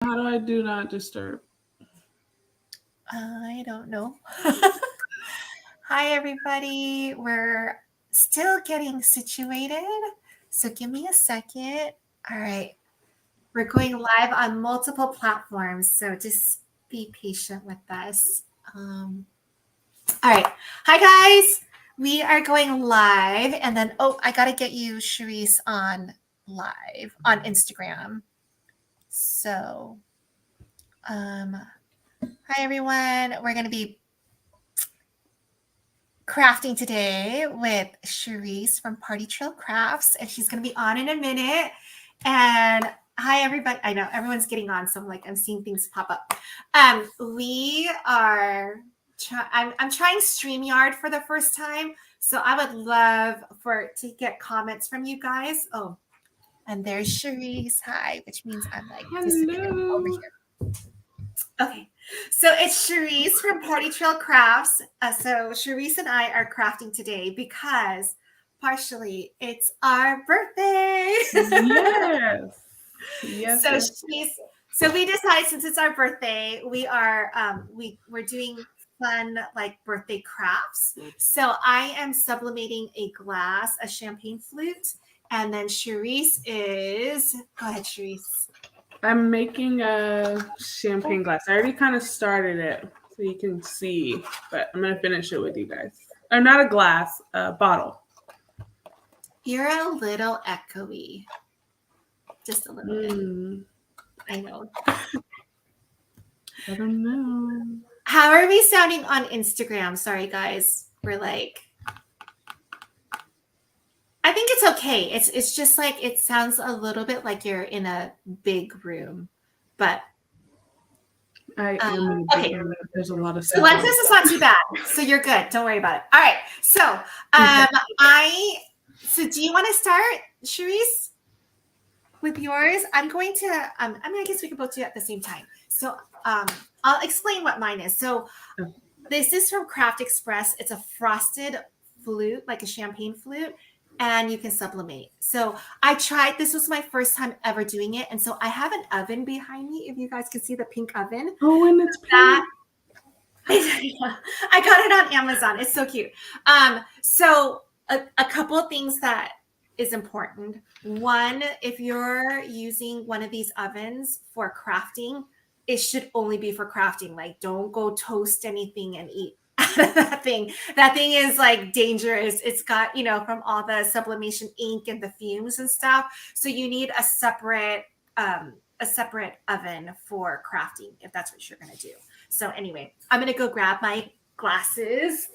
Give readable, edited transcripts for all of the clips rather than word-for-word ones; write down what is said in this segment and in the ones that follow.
How do I do not disturb? I don't know. Hi, everybody. We're still getting situated. So give me a second. All right. We're going live on multiple platforms. So just be patient with us. All right. Hi, guys. We are going live. And then, I got to get you, Charyse, on live on Instagram. So, hi, everyone. We're going to be crafting today with Charyse from Party Trail Crafts, and she's going to be on in a minute. And hi, everybody. I know everyone's getting on, so I'm seeing things pop up. We are. I'm trying StreamYard for the first time, so I would love to get comments from you guys. Oh, and there's Charyse. Hi, which means I'm like disappearing over here. Okay. So it's Charyse from Party Trail Crafts. So Charyse and I are crafting today because partially it's our birthday. Yes. Yes. So Yes. so we decided, since it's our birthday, we are we're doing fun like birthday crafts. So I am sublimating a glass, a champagne flute, and then Charyse is, go ahead, Charyse. I'm making a champagne glass. I already kind of started it so you can see, but I'm going to finish it with you guys. Or not a glass, a bottle. You're a little echoey. Just a little bit. I know. I don't know. How are we sounding on Instagram? Sorry, guys. We're like, I think it's okay. It's just like, it sounds a little bit like you're in a big room, but I am in a big room. There's a lot of stuff. Alexis is not too bad, so you're good. Don't worry about it. All right. So, so do you want to start, Charyse, with yours? I'm going to. I guess we can both do it at the same time. So, I'll explain what mine is. So, this is from Craft Express. It's a frosted flute, like a champagne flute, and you can sublimate. So I tried, this was my first time ever doing it. And so I have an oven behind me, if you guys can see the pink oven. Oh, and it's pink. I got it on Amazon. It's so cute. So a couple of things that is important. One, if you're using one of these ovens for crafting, it should only be for crafting. Like, don't go toast anything and eat out of that thing. That thing is like dangerous. It's got, from all the sublimation ink and the fumes and stuff. So you need a separate oven for crafting if that's what you're going to do. So anyway, I'm going to go grab my glasses.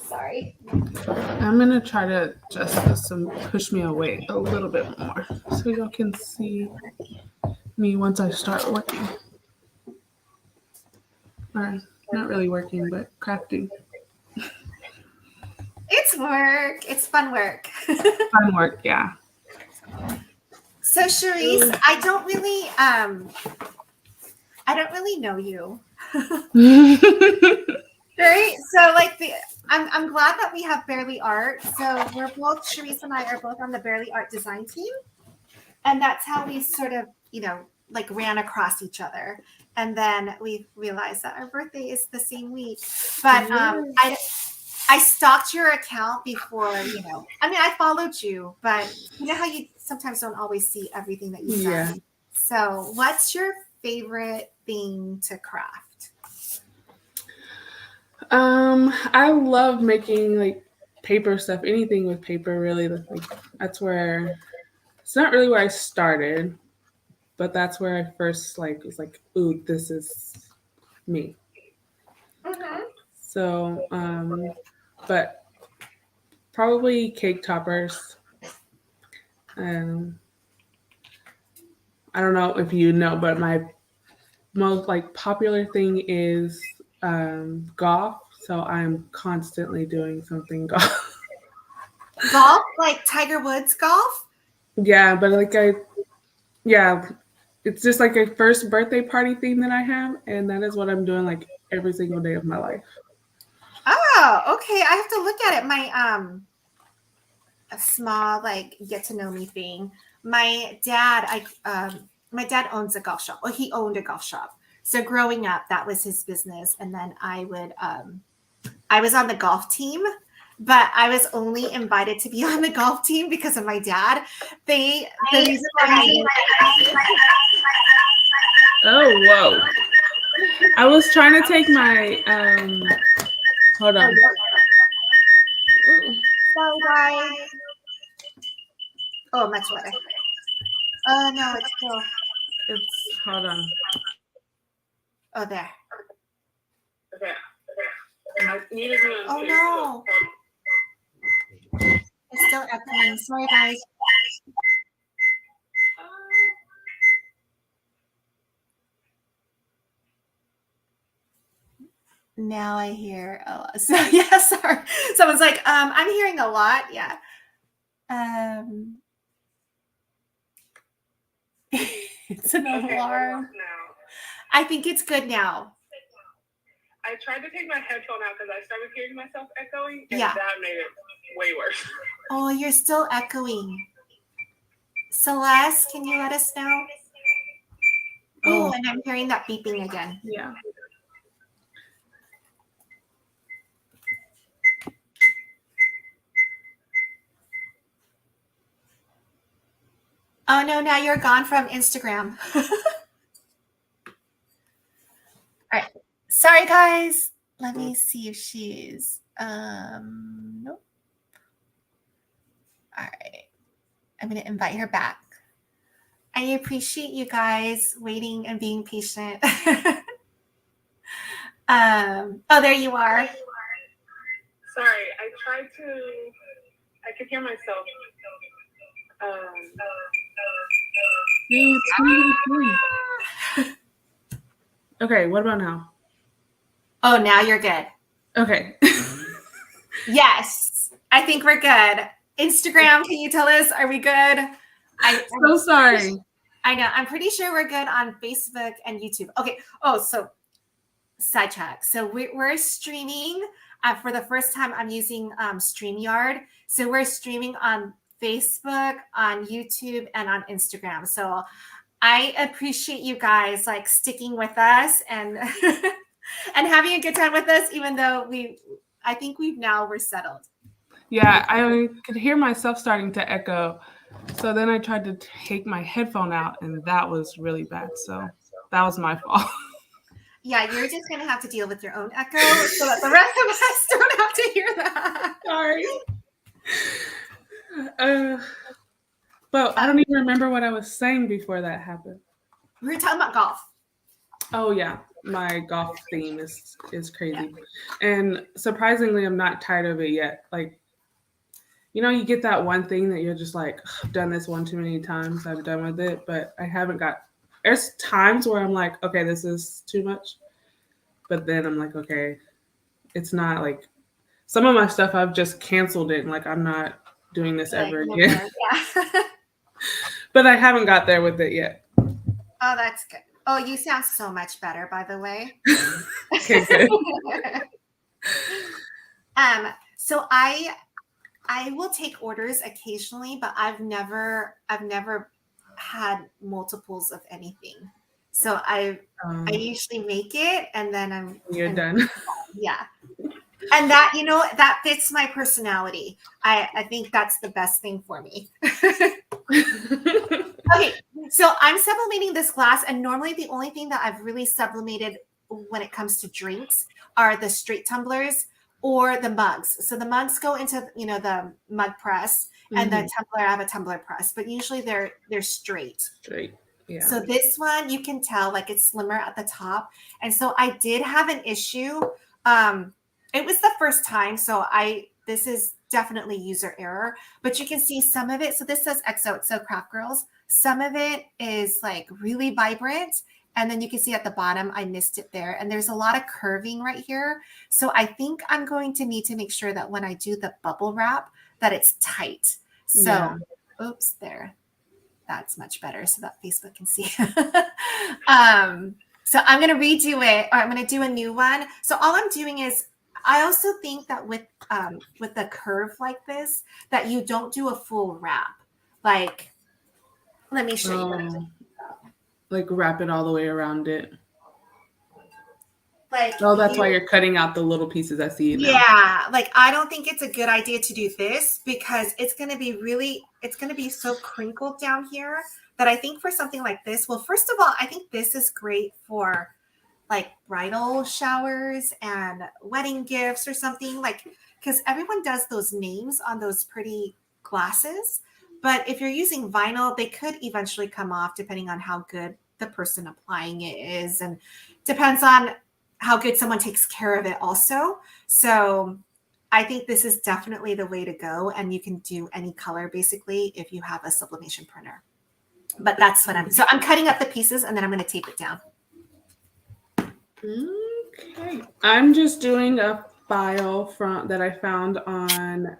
Sorry. I'm going to try to adjust this and push me away a little bit more so y'all can see me once I start working. Or not really working, but crafting. It's work. It's fun work. Fun work, yeah. So Charyse, I don't really know you. Right? So I'm glad that we have Barely Art. So Charyse and I are both on the Barely Art design team. And that's how we sort of, ran across each other. And then we realized that our birthday is the same week. But I stalked your account before, I followed you, but you know how you sometimes don't always see everything that you send. Yeah. So what's your favorite thing to craft? I love making paper stuff, anything with paper really. That's where, it's not really where I started, but that's where I first was like, ooh, this is me. Mm-hmm. So, but probably cake toppers. I don't know if you know, but my most popular thing is golf. So I'm constantly doing something golf. Golf, like Tiger Woods golf? Yeah, but it's just like a first birthday party theme that I have, and that is what I'm doing every single day of my life. Oh, okay. I have to look at it. My a small get to know me thing. My dad, my dad owns a golf shop. Well, he owned a golf shop. So growing up, that was his business. And then I was on the golf team, but I was only invited to be on the golf team because of my dad. The reason why Oh, whoa. I was trying to take my, hold on. so guys. Oh, much better. Oh no, it's still. Hold on. Oh, there. Okay. I needed to. Oh no. It's still echoing. Sorry, guys. Now I hear a lot. So yeah, sorry. Someone's like, I'm hearing a lot. Yeah. It's an alarm. I think it's good now. I tried to take my headphone out because I started hearing myself echoing, and Yeah. that made it way worse. Oh, you're still echoing. Celeste, can you let us know? Oh, and I'm hearing that beeping again. Yeah. Oh no, now you're gone from Instagram. All right. Sorry, guys. Let me see if she's nope. All right. I'm gonna invite her back. I appreciate you guys waiting and being patient. Oh, there you are. Sorry, I could hear myself. Okay, what about now? Oh, now you're good. Okay. Yes, I think we're good. Instagram, can you tell us, are we good? I'm so sorry. I know. I'm pretty sure we're good on Facebook and YouTube. Okay. Oh, so sidetrack. So we're streaming. For the first time, I'm using StreamYard. So we're streaming on Facebook, on YouTube, and on Instagram. So I appreciate you guys like sticking with us and and having a good time with us, even though I think we're settled. Yeah, I could hear myself starting to echo. So then I tried to take my headphone out, and that was really bad. So that was my fault. Yeah, you're just going to have to deal with your own echo so that the rest of us don't have to hear that. Sorry. But I don't even remember what I was saying before that happened. We were talking about golf. Oh, yeah. My golf theme is crazy. Yeah. And surprisingly, I'm not tired of it yet. Like, you know, you get that one thing that you're just like, I've done this one too many times. I'm done with it. But I haven't got... There's times where I'm like, okay, this is too much. But then I'm like, okay, it's not like... Some of my stuff, I've just canceled it. And like, I'm not doing this ever again. Yeah. But I haven't got there with it yet. Oh, that's good. Oh, you sound so much better, by the way. Okay, good. So I will take orders occasionally, but I've never had multiples of anything. So I usually make it and then you're done. Yeah. And that, you know, that fits my personality. I think that's the best thing for me. Okay, so I'm sublimating this glass, and normally the only thing that I've really sublimated when it comes to drinks are the straight tumblers or the mugs. So the mugs go into, you know, the mug press, and the tumbler, I have a tumbler press, but usually they're straight. Straight, yeah. So this one, you can tell like it's slimmer at the top. And so I did have an issue. It was the first time, so this is definitely user error, but you can see some of it. So this says XOXO Craft Girls. Some of it is like really vibrant. And then you can see at the bottom, I missed it there. And there's a lot of curving right here. So I think I'm going to need to make sure that when I do the bubble wrap, that it's tight. So, oops, there. That's much better so that Facebook can see. So I'm going to redo it, or I'm going to do a new one. So all I'm doing is, I also think that with the curve like this, that you don't do a full wrap. Like, let me show you. like wrap it all the way around it. Like Oh, that's why you're cutting out the little pieces. I see now. Yeah, like I don't think it's a good idea to do this because it's going to be so crinkled down here that I think for something like this, well, first of all, I think this is great for like bridal showers and wedding gifts or something, like, because everyone does those names on those pretty glasses. But if you're using vinyl, they could eventually come off depending on how good the person applying it is, and depends on how good someone takes care of it also. So I think this is definitely the way to go. And you can do any color basically if you have a sublimation printer. But that's what so I'm cutting up the pieces and then I'm going to tape it down. Okay. I'm just doing a file that I found on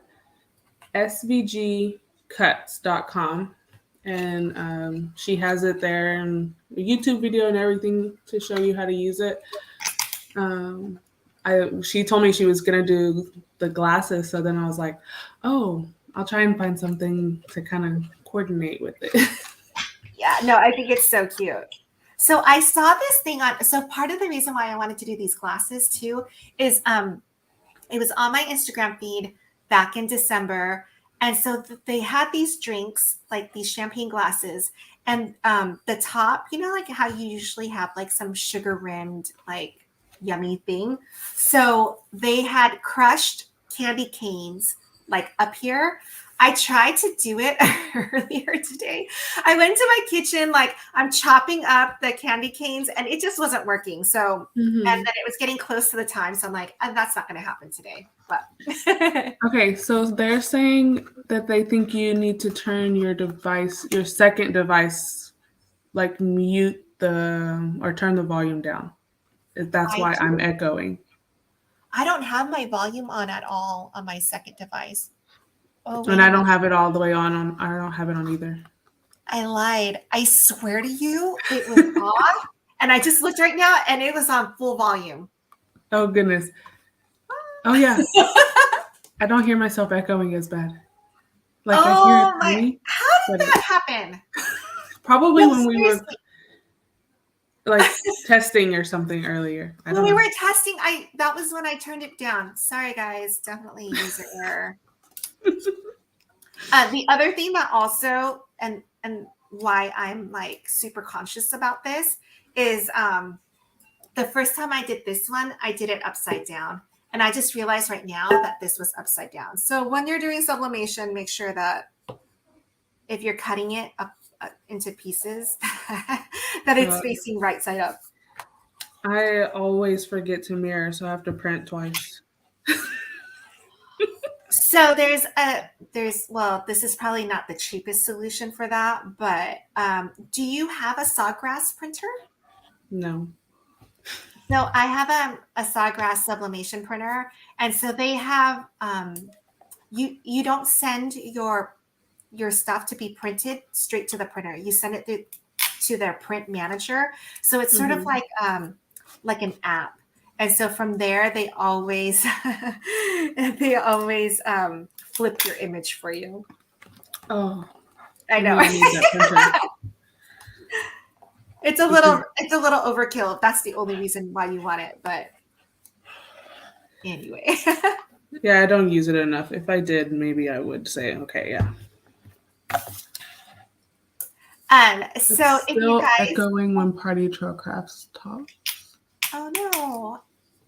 svgcuts.com. And she has it there and a YouTube video and everything to show you how to use it. She told me she was gonna do the glasses, so then I was like, oh, I'll try and find something to kind of coordinate with it. Yeah, no, I think it's so cute. So I saw this thing on, so part of the reason why I wanted to do these glasses too is it was on my Instagram feed back in December. And so they had these drinks, like these champagne glasses, and the top, you know, like how you usually have like some sugar rimmed, like yummy thing. So they had crushed candy canes like up here. I tried to do it earlier today. I went to my kitchen, like I'm chopping up the candy canes and it just wasn't working. So, and then it was getting close to the time. So I'm like, that's not going to happen today. But okay, so they're saying that they think you need to turn your device, your second device, like mute or turn the volume down. That's why I'm echoing. I don't have my volume on at all on my second device. Oh, and I don't have it all the way on. I don't have it on either. I lied. I swear to you, it was off. And I just looked right now and it was on full volume. Oh, goodness. Oh, yeah. I don't hear myself echoing as bad. Like, I hear it funny. How did that happen? Probably when we were like testing or something earlier. When we were testing, that was when I turned it down. Sorry, guys. Definitely user error. The other thing that also, and why I'm like super conscious about this is the first time I did this one, I did it upside down. And I just realized right now that this was upside down. So when you're doing sublimation, make sure that if you're cutting it up into pieces, that it's facing right side up. I always forget to mirror, so I have to print twice. So well, this is probably not the cheapest solution for that, but do you have a sawgrass printer? No. So I have a sawgrass sublimation printer, and so they have you don't send your stuff to be printed straight to the printer. You send it to their print manager. So it's sort of like an app. And so from there, they always flip your image for you. Oh, I know. It's a little overkill. That's the only reason why you want it. But anyway. Yeah, I don't use it enough. If I did, maybe I would say, okay, yeah. So if you guys echoing when Party Trail Crafts talks. Oh no.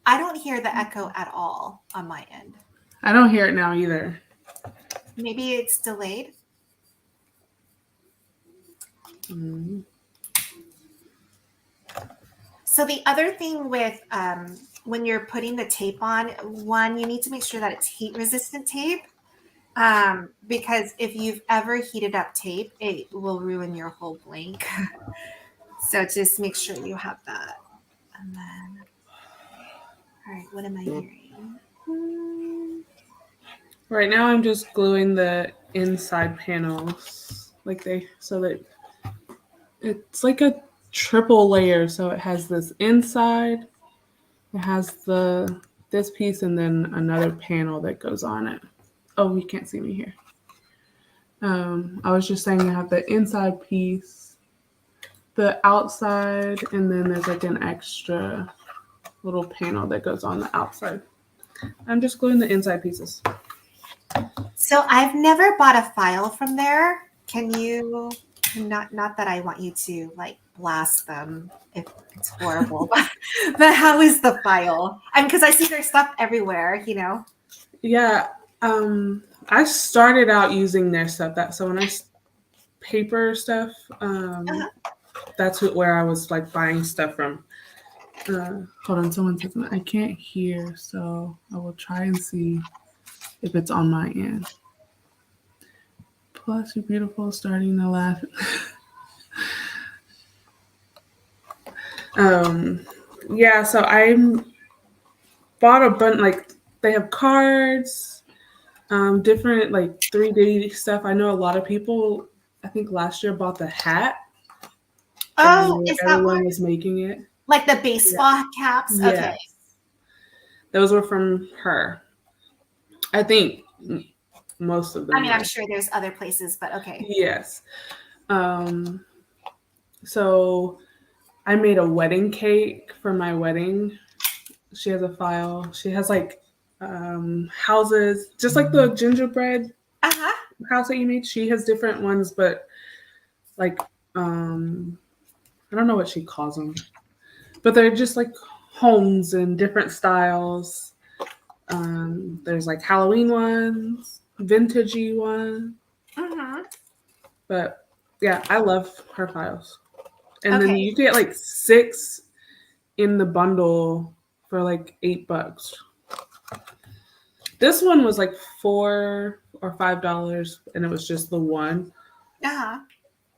I don't hear the echo at all on my end. I don't hear it now either. Maybe it's delayed. Mm-hmm. So the other thing with when you're putting the tape on, one, you need to make sure that it's heat resistant tape. Because if you've ever heated up tape, it will ruin your whole blank. So just make sure you have that. And then, all right, what am I hearing? Right now I'm just gluing the inside panels so that it's like a triple layer. So it has this inside, it has this piece, and then another panel that goes on it. Oh, you can't see me here. I was just saying I have the inside piece, the outside, and then there's like an extra little panel that goes on the outside. I'm just gluing the inside pieces. So I've never bought a file from there. Can you, not that I want you to like blast them if it's horrible, but how is the file? Because I see their stuff everywhere, you know? Yeah, I started out using their stuff. So when I paper stuff, that's where I was like buying stuff from. Hold on, someone says I can't hear, so I will try and see if it's on my end. Plus, you're beautiful, starting to laugh. Yeah, so I bought a bunch, like, they have cards, different, like, 3D stuff. I know a lot of people, I think last year bought the hat. Oh, And is that everyone one? was making it. Like the baseball caps? Yes. Okay. Those were from her. I think most of them. I mean, were. I'm sure there's other places, but okay. Yes. So I made a wedding cake for my wedding. She has a file. She has like houses, just like the gingerbread house that you made. She has different ones, but like I don't know what she calls them, but they're just like homes in different styles. There's like Halloween ones, vintagey ones. But yeah, I love her files. And then you get like 6 in the bundle for like $8. This one was like $4 or $5, and it was just the one.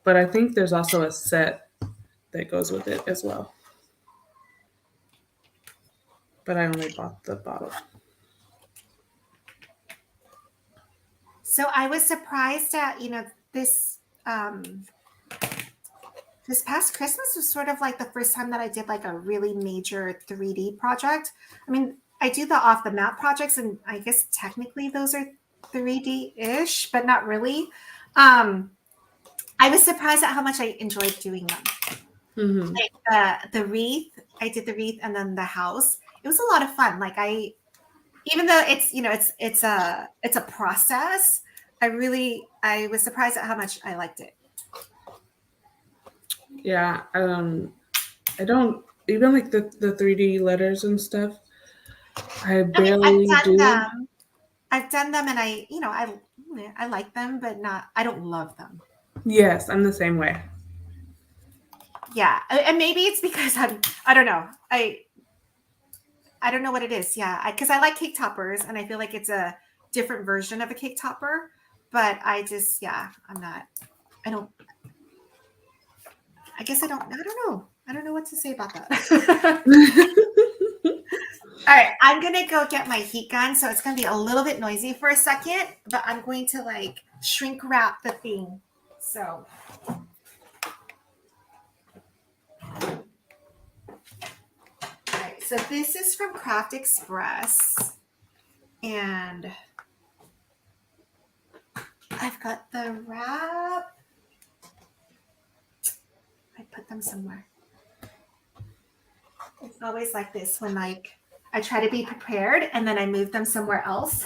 But I think there's also a set that goes with it as well. But I only bought the bottle. So I was surprised at, this this past Christmas was sort of like the first time that I did like a really major 3D project. I mean, I do the off the map projects, and I guess technically those are 3D-ish, but not really. I was surprised at how much I enjoyed doing them. Mm-hmm. Like the wreath, I did the wreath, and then the house. It was a lot of fun. Like even though it's it's a process, I was surprised at how much I liked it. Yeah, I don't even like the 3D letters and stuff. I barely do. I've done them, and I like them, but I don't love them. Yes, I'm the same way. Yeah, and maybe it's because I don't know. I don't know what it is. Yeah, because I like cake toppers, and I feel like it's a different version of a cake topper. But I guess I don't know. I don't know what to say about that. All right, I'm gonna go get my heat gun, so it's gonna be a little bit noisy for a second, but I'm going to like shrink wrap the thing. So. So this is from Craft Express, and I've got the wrap. I put them somewhere. It's always like this when like I try to be prepared and then I move them somewhere else.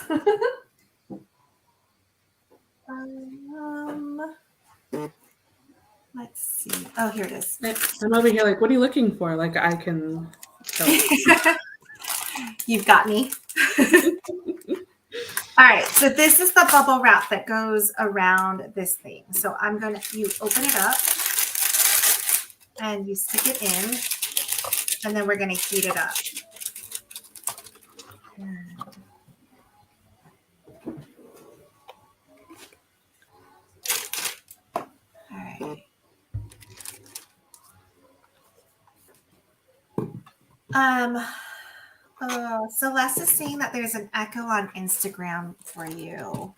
Let's see. Oh, here it is. I'm over here like, what are you looking for? Like I can You've got me. All right, so this is the bubble wrap that goes around this thing. So you open it up and you stick it in, and then we're going to heat it up. All right. Celeste is saying that there's an echo on Instagram for you.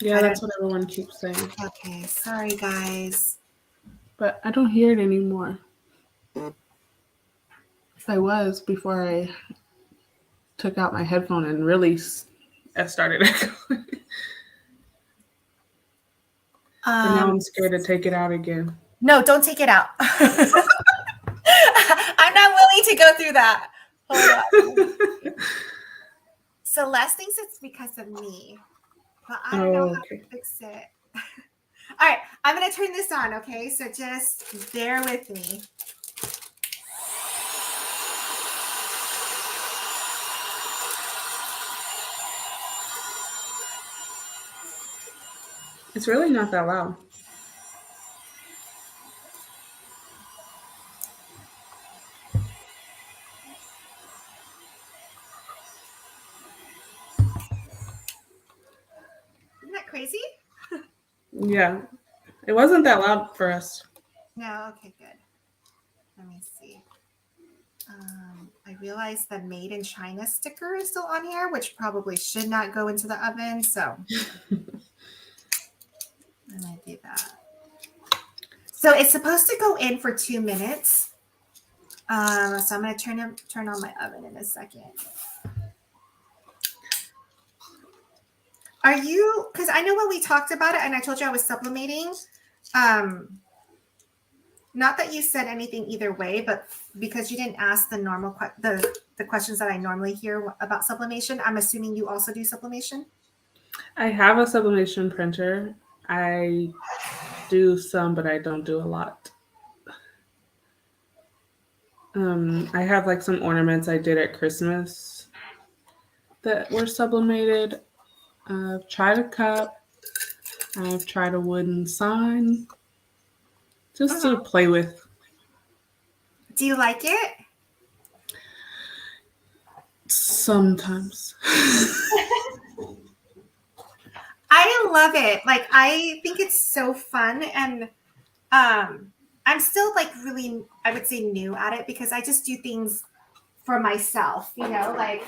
Yeah, that's what everyone keeps saying. Okay, sorry guys. But I don't hear it anymore. I was before I took out my headphone and really started echoing. But now I'm scared to take it out again. No, don't take it out. I'm not willing to go through that. Hold on. Celeste thinks it's because of me, but I don't know how to fix it. All right, I'm going to turn this on, okay? So just bear with me. It's really not that loud. Isn't that crazy? Yeah. It wasn't that loud for us. No, okay, good. Let me see. I realized the Made in China sticker is still on here, which probably should not go into the oven. So I'm going to do that. So it's supposed to go in for 2 minutes. So I'm going to turn on my oven in a second. Are you, because I know when we talked about it and I told you I was sublimating, not that you said anything either way, but because you didn't ask the normal, the questions that I normally hear about sublimation, I'm assuming you also do sublimation? I have a sublimation printer. I do some, but I don't do a lot. I have like some ornaments I did at Christmas that were sublimated. I've tried a cup. I've tried a wooden sign. Just to play with. Do you like it? Sometimes. I love it. Like, I think it's so fun. And I'm still like really, I would say, new at it because I just do things for myself, you know, like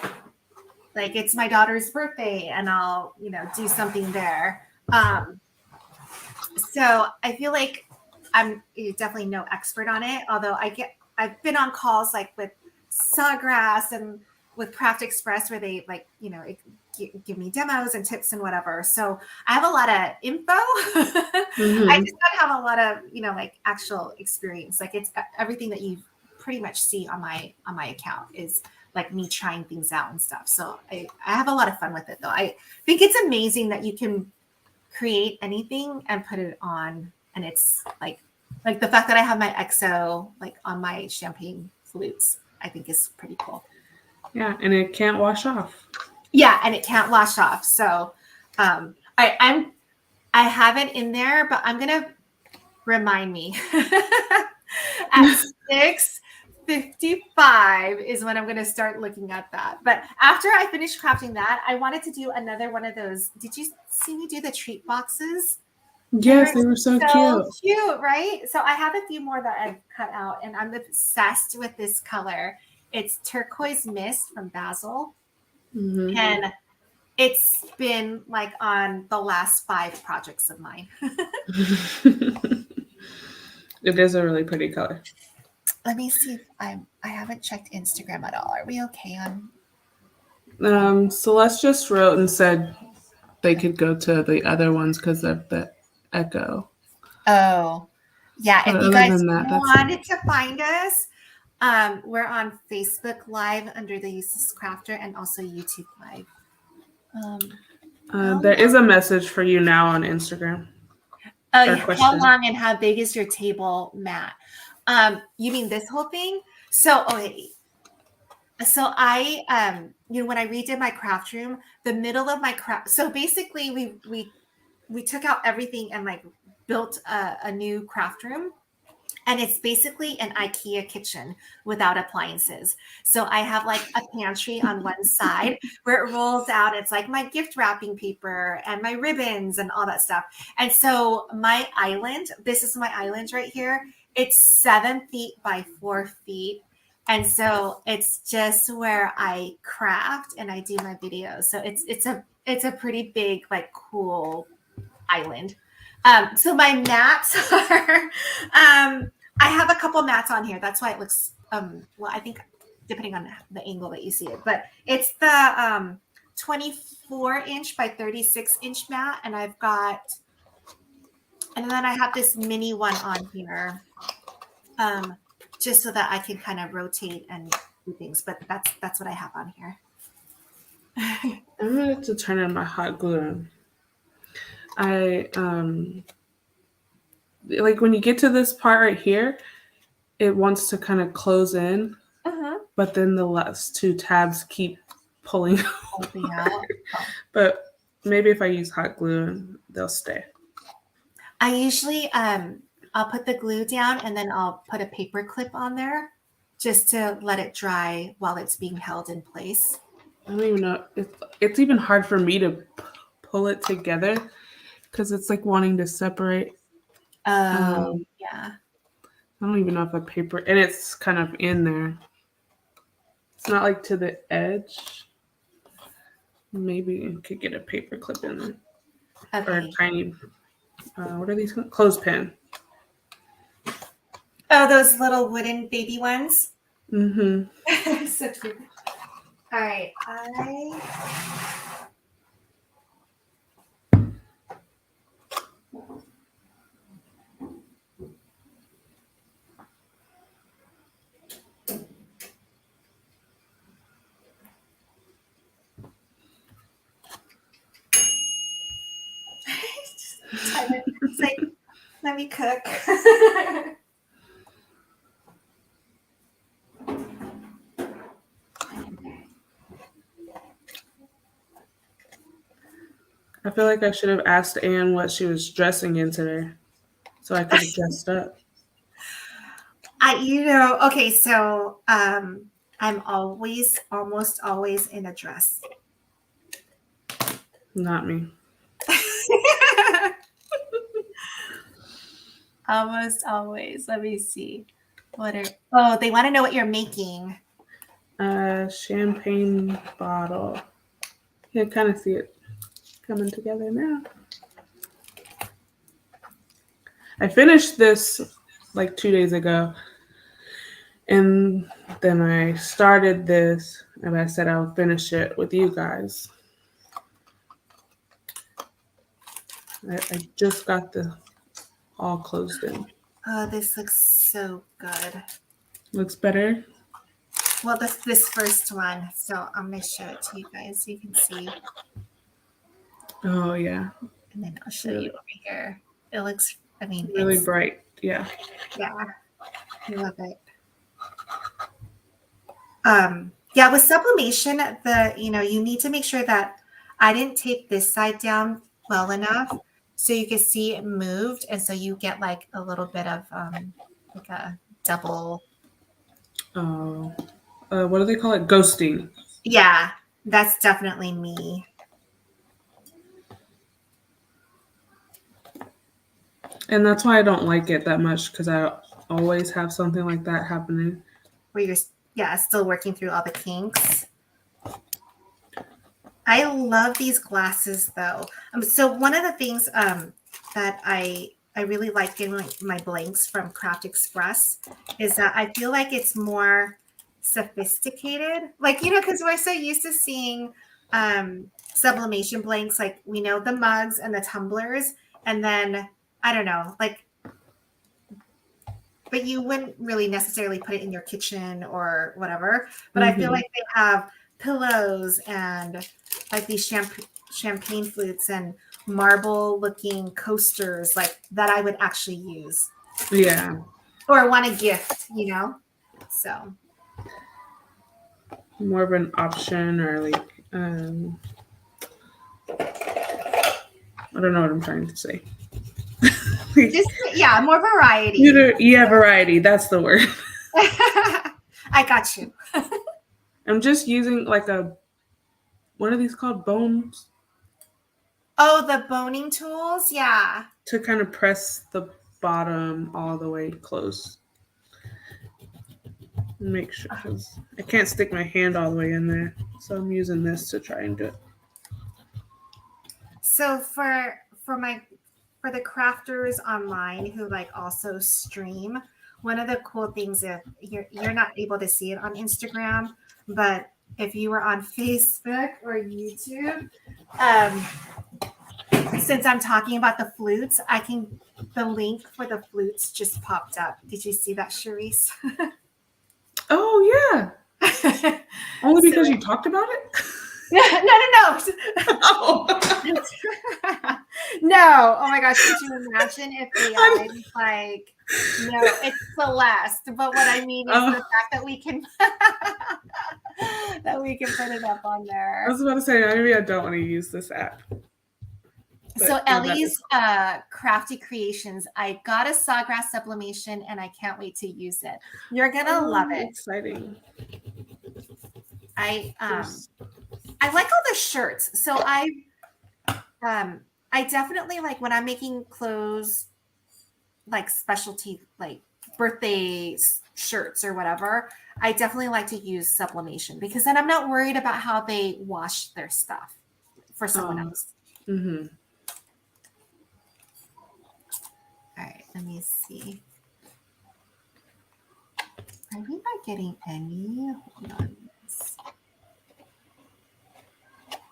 it's my daughter's birthday and I'll, you know, do something there. So I feel like I'm definitely no expert on it, although I've been on calls like with Sawgrass and with Craft Express where they like, you know, give me demos and tips and whatever. So I have a lot of info. I just don't have a lot of, you know, like actual experience. Like it's everything that you pretty much see on my account is like me trying things out and stuff. So I have a lot of fun with it though. I think it's amazing that you can create anything and put it on, and it's like the fact that I have my EXO like on my champagne flutes, I think is pretty cool. Yeah, and it can't wash off. Yeah, and it can't wash off. So I have it in there, but I'm gonna remind me at 6:55 is when I'm gonna start looking at that. But after I finish crafting that, I wanted to do another one of those. Did you see me do the treat boxes? Yes, they were so cute, right? So I have a few more that I've cut out, and I'm obsessed with this color. It's Turquoise Mist from Basil. And it's been like on the last 5 projects of mine. It is a really pretty color. Let me see if I haven't checked Instagram at all. Are we okay on? Celeste just wrote and said they could go to the other ones because of the echo. Oh, yeah. But if you guys wanted to find us, we're on Facebook Live under the Useless Crafter and also YouTube Live. There is a message for you now on Instagram. Oh, yeah. How long and how big is your table mat? You mean this whole thing? So, so I, you know, when I redid my craft room, the middle of my craft. So basically, we took out everything and like built a new craft room. And it's basically an IKEA kitchen without appliances. So I have like a pantry on one side where it rolls out. It's like my gift wrapping paper and my ribbons and all that stuff. And so my island, this is my island right here. It's 7 feet by 4 feet. And so it's just where I craft and I do my videos. So it's a pretty big, like cool island. So my mats are, I have a couple mats on here. That's why it looks, well, I think depending on the angle that you see it, but it's the 24 inch by 36 inch mat. And I've got And then I have this mini one on here, just so that I can kind of rotate and do things. But that's what I have on here. I'm gonna have to turn on my hot glue. I like when you get to this part right here, it wants to kind of close in, but then the last two tabs keep pulling Out. But maybe if I use hot glue, they'll stay. I usually I'll put the glue down and then I'll put a paper clip on there just to let it dry while it's being held in place. I don't even know. It's even hard for me to pull it together because it's like wanting to separate. Oh, yeah. I don't even know if a paper, and it's kind of in there. It's not like to the edge. Maybe you could get a paper clip in there. Okay. Or a tiny, what are these called? Clothespin. Oh, those little wooden baby ones? Mm-hmm. So cute. All right. It's like, let me cook. I feel like I should have asked Anne what she was dressing in today, so I could have dressed up. Okay, so I'm almost always in a dress. Not me. Almost always. Let me see. They want to know what you're making. Champagne bottle. You can kind of see it coming together now. I finished this like 2 days ago, and then I started this, and I said I'll finish it with you guys. I just got the all closed in. Oh, this looks so good. Looks better? Well, this first one. So I'm going to show it to you guys so you can see. Oh, yeah. And then I'll show you over here. It looks, really bright. Yeah. Yeah. I love it. Yeah, with sublimation, you need to make sure that I didn't tape this side down well enough so you can see it moved, and so you get like a little bit of like a double. Oh, what do they call it? Ghosting. Yeah, that's definitely me. And that's why I don't like it that much, because I always have something like that happening. Where you're still working through all the kinks. I love these glasses though. So one of the things that I really like getting my blanks from Craft Express is that I feel like it's more sophisticated. Like, because we're so used to seeing sublimation blanks, like we know the mugs and the tumblers, and then I don't know, like, but you wouldn't really necessarily put it in your kitchen or whatever. But I feel like they have pillows and like these champagne flutes and marble looking coasters like that I would actually use. Yeah. Or want to gift, So more of an option, or like I don't know what I'm trying to say. More variety. Variety. That's the word. I got you. I'm just using like what are these called? Bones? Oh, the boning tools? Yeah. To kind of press the bottom all the way close. Make sure, because I can't stick my hand all the way in there. So I'm using this to try and do it. So for the crafters online who like also stream, one of the cool things, if you're not able to see it on Instagram, but if you were on Facebook or YouTube, since I'm talking about the flutes, the link for the flutes just popped up. Did you see that, Charyse? Oh yeah. Only because you talked about it? No. Oh. No. Oh my gosh. Could you imagine if AI was like, no, it's Celeste. But what I mean is the fact that we can put it up on there. I was about to say, maybe I don't want to use this app. So Ellie's Crafty Creations, I got a sawgrass sublimation and I can't wait to use it. You're gonna love it. Exciting. I like all the shirts. So I definitely like when I'm making clothes, like specialty, like birthday shirts or whatever. I definitely like to use sublimation because then I'm not worried about how they wash their stuff for someone else. Mm-hmm. All right, let me see. Are we not getting any? Hold on.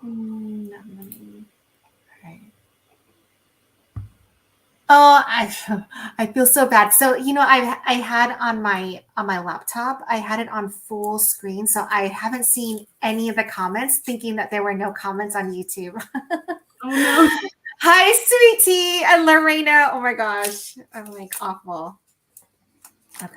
Not many. All right. Oh, I feel so bad. So I had on my laptop, I had it on full screen, so I haven't seen any of the comments, thinking that there were no comments on YouTube. Oh no. Hi, sweetie and Lorena. Oh my gosh, I'm like awful. Okay.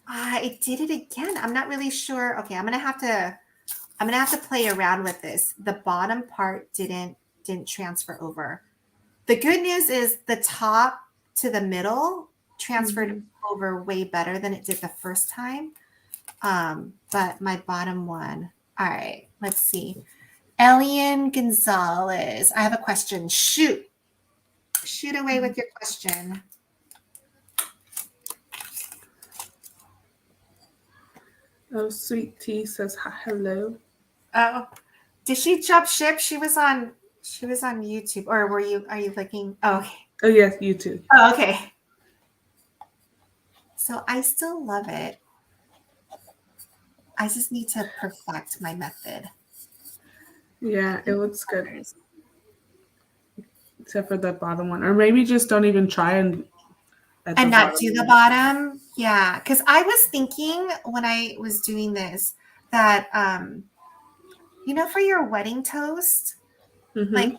I did it again. I'm not really sure. Okay, I'm gonna have to play around with this. The bottom part didn't transfer over. The good news is the top to the middle transferred over way better than it did the first time. But my bottom one. All right, let's see. Elian Gonzalez. I have a question. Shoot away with your question. Oh, Sweet Tea says hello. Oh, did she jump ship? She was on YouTube, or are you looking? Oh, okay. Oh yes, YouTube. Oh, okay. So I still love it. I just need to perfect my method. Yeah, it looks good. Except for the bottom one. Or maybe just don't even try and not do the bottom. Yeah, because I was thinking when I was doing this that for your wedding toast, like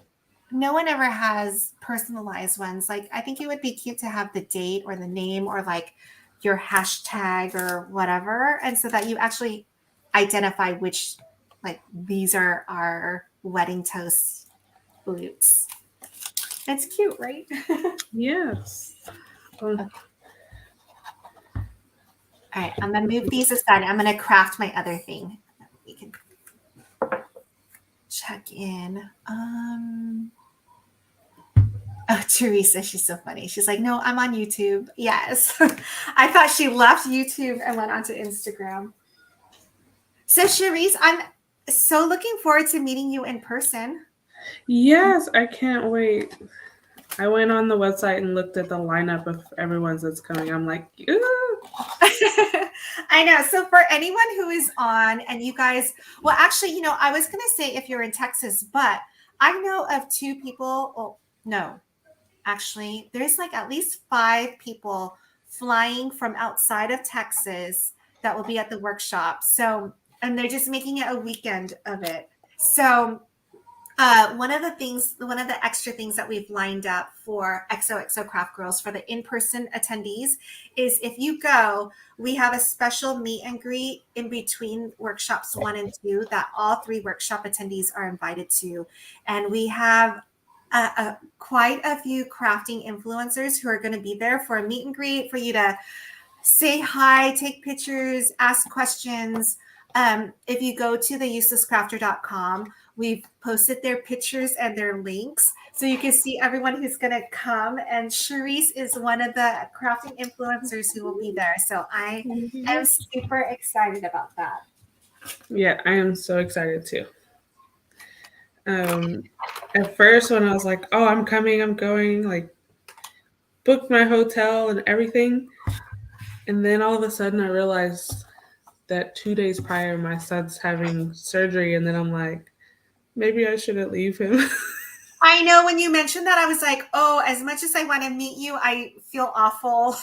no one ever has personalized ones. Like I think it would be cute to have the date or the name or like your hashtag or whatever, and so that you actually identify which, like, these are our wedding toast flutes. It's cute, right? Yes. Okay. All right, I'm gonna move these aside. I'm gonna craft my other thing. We can check in. Oh, Teresa, she's so funny. She's like, no, I'm on YouTube. Yes. I thought she left YouTube and went onto Instagram. So Charyse, I'm so looking forward to meeting you in person. Yes, I can't wait. I went on the website and looked at the lineup of everyone's that's coming. I'm like, I know. So for anyone who is on and you guys, well, actually, I was going to say if you're in Texas, but I know of 2 people. Oh, no, actually, there's like at least 5 people flying from outside of Texas that will be at the workshop. So, and they're just making it a weekend of it. So one of the extra things that we've lined up for XOXO Craft Girls for the in-person attendees is if you go, we have a special meet and greet in between workshops 1 and 2 that all 3 workshop attendees are invited to. And we have quite a few crafting influencers who are going to be there for a meet and greet for you to say hi, take pictures, ask questions. If you go to the uselesscrafter.com, we've posted their pictures and their links so you can see everyone who's going to come. And Charyse is one of the crafting influencers who will be there. So I am super excited about that. Yeah, I am so excited too. At first when I was like, oh, I'm coming, I'm going, like booked my hotel and everything. And then all of a sudden I realized that 2 days prior, my son's having surgery. And then I'm like, Maybe I shouldn't leave him. I know when you mentioned that, I was like, oh, as much as I want to meet you, I feel awful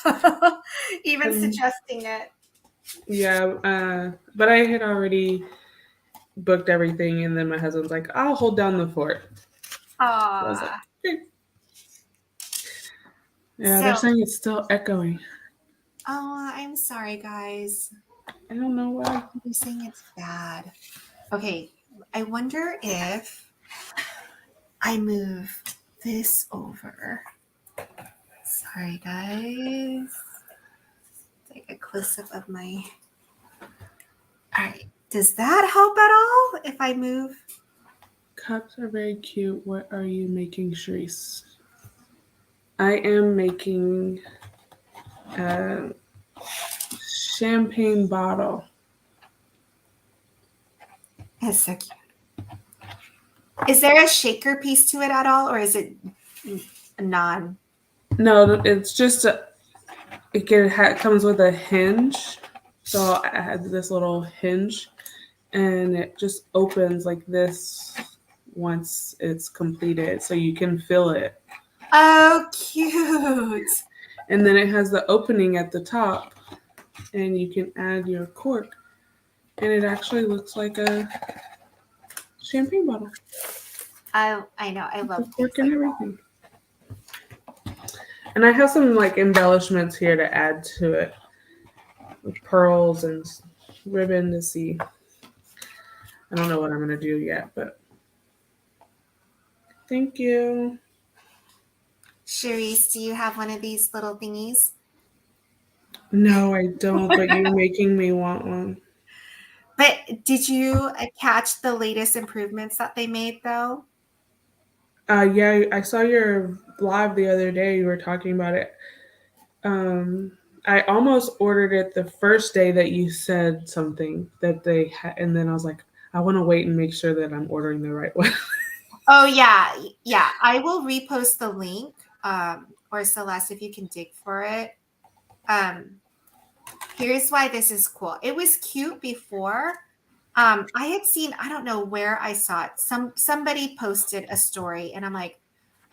even suggesting it. Yeah, but I had already booked everything, and then my husband's like, "I'll hold down the fort." So I was like, Aw. okay. Yeah, they're So, saying it's still echoing. oh, I'm sorry, guys. I don't know why. They're saying it's bad. Okay, I wonder if I move this over. Sorry, guys. Take a close up of my. All right. Does that help at all if I move? Cups are very cute. What are you making, Charyse? I am making a champagne bottle. It's so cute. Is there a shaker piece to it at all, or is it a non? No, it's just it comes with a hinge. So I had this little hinge, and it just opens like this once it's completed, so you can fill it. Oh, cute. And then it has the opening at the top, and you can add your cork, and it actually looks like a champagne bottle. I know. I love The cork things and like everything. And I have some like embellishments here to add to it, with pearls and ribbon to see. I don't know what I'm gonna do yet, but thank you. Charyse, do you have one of these little thingies? No, I don't, but you're making me want one. But did you catch the latest improvements that they made, though? Yeah, I saw your live the other day. You were talking about it. I almost ordered it the first day that you said something that they had, and then I was like, I want to wait and make sure that I'm ordering the right one. Oh, yeah. Yeah. I will repost the link. Or Celeste, if you can dig for it. Here's why this is cool. It was cute before. I had seen, I don't know where I saw it. Somebody posted a story, and I'm like,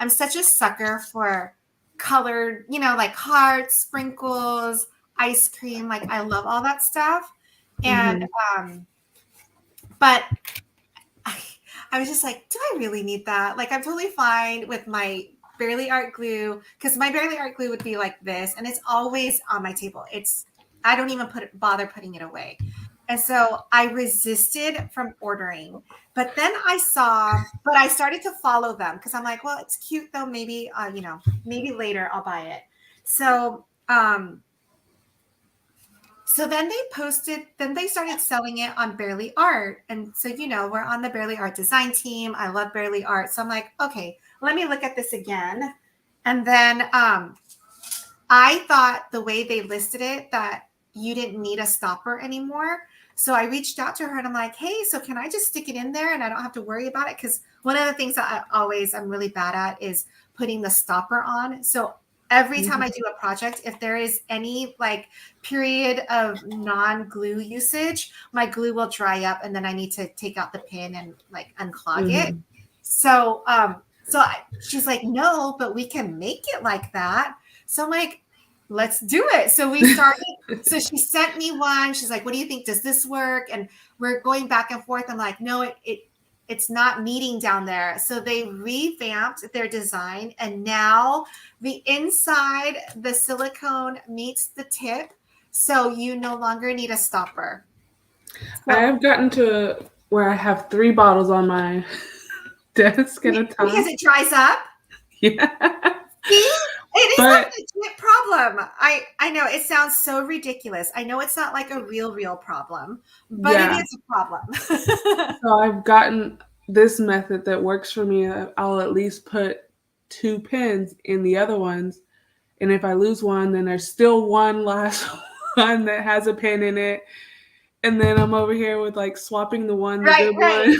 I'm such a sucker for colored, like hearts, sprinkles, ice cream. Like I love all that stuff. And but I was just like, do I really need that? Like I'm totally fine with my Barely Art glue, because my Barely Art glue would be like this, and it's always on my table. I don't even bother putting it away. And so I resisted from ordering. But then I started to follow them because I'm like, well, it's cute though. Maybe, maybe later I'll buy it. So then they started selling it on Barely Art. And so, we're on the Barely Art design team. I love Barely Art. So I'm like, okay, let me look at this again. And then I thought the way they listed it that you didn't need a stopper anymore. So I reached out to her and I'm like, hey, so can I just stick it in there and I don't have to worry about it? Because one of the things that I'm really bad at is putting the stopper on. So every time I do a project, if there is any like period of non-glue usage, my glue will dry up and then I need to take out the pin and like unclog it. So she's like, no, but we can make it like that. So I'm like, let's do it. So we started. So she sent me one. She's like, what do you think? Does this work? And we're going back and forth. I'm like, no, it's not meeting down there. So they revamped their design. And now the inside, the silicone meets the tip. So you no longer need a stopper. I have gotten to where I have 3 bottles on my desk at a time. Because it dries up? Yeah. See? It is a legit problem. I know it sounds so ridiculous. I know it's not like a real problem, but it is a problem. So I've gotten this method that works for me. I'll at least put 2 pins in the other ones. And if I lose one, then there's still one last one that has a pin in it. And then I'm over here with like swapping the good one.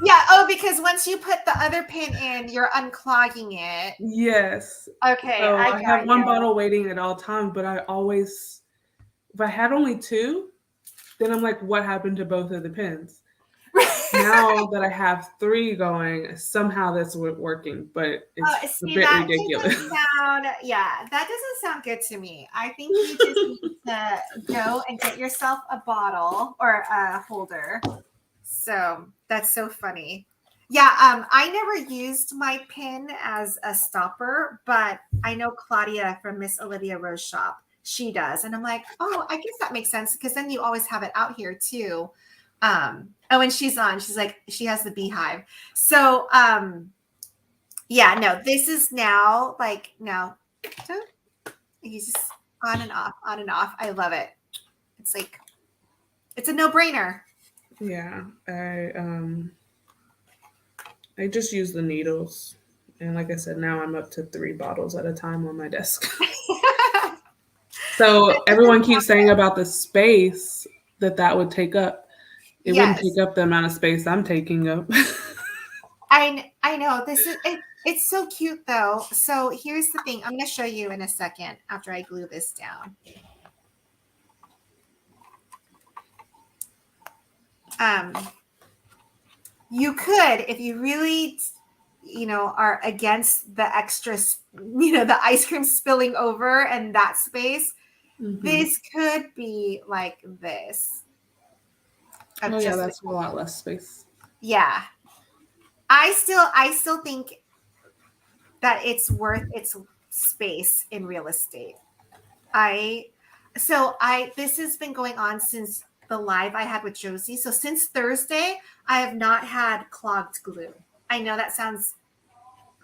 Yeah. Oh, because once you put the other pin in, you're unclogging it. Yes. Okay. So I have one bottle waiting at all times, but if I had only 2, then I'm like, what happened to both of the pins? Now now that I have 3 going, somehow that's working, but it's a See, bit that ridiculous. doesn't sound, yeah, that doesn't sound good to me. I think you just need to go and get yourself a bottle or a holder. So that's so funny. Yeah, I never used my pin as a stopper, but I know Claudia from Miss Olivia Rose Shop, she does. And I'm like, oh, I guess that makes sense because then you always have it out here too. Oh, and she's like, she has the beehive. So yeah, no, this is now like now he's just on and off, on and off. I love it. It's like it's a no-brainer. Yeah, I just use the needles, and like I said, now I'm up to 3 bottles at a time on my desk. So everyone keeps saying about the space that would take up. It wouldn't Yes. take up the amount of space I'm taking up. I know this is it's so cute though. So here's the thing. I'm going to show you in a second after I glue this down. You could, if you really, are against the extra, the ice cream spilling over and that space, this could be like this. Oh yeah, that's a lot less space. Yeah. I still think that it's worth its space in real estate. This has been going on since the live I had with Josie. So since Thursday, I have not had clogged glue. I know that sounds,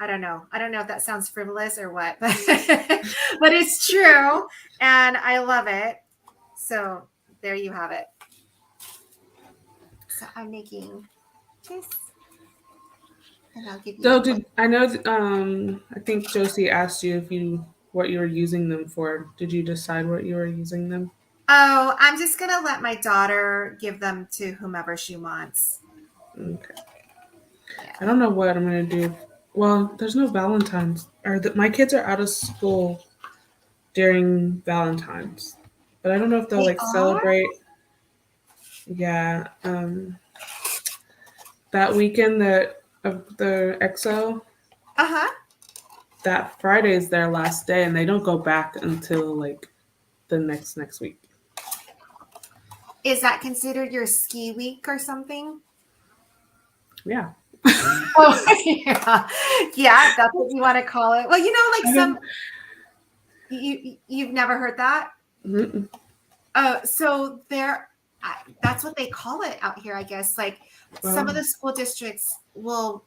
I don't know if that sounds frivolous or what, but it's true. And I love it. So there you have it. So I'm making this. And I'll give you. So I know? I think Josie asked you what you were using them for. Did you decide what you were using them? Oh, I'm just gonna let my daughter give them to whomever she wants. Okay. Yeah. I don't know what I'm gonna do. Well, there's no Valentine's. My kids are out of school during Valentine's, but I don't know if they'll celebrate. Yeah. That weekend of the EXO. That Friday is their last day, and they don't go back until like the next week. Is that considered your ski week or something? Yeah. Oh, yeah, that's what you want to call it. Well, you've never heard that. Mm-mm. So that's what they call it out here, I guess. Like some of the school districts will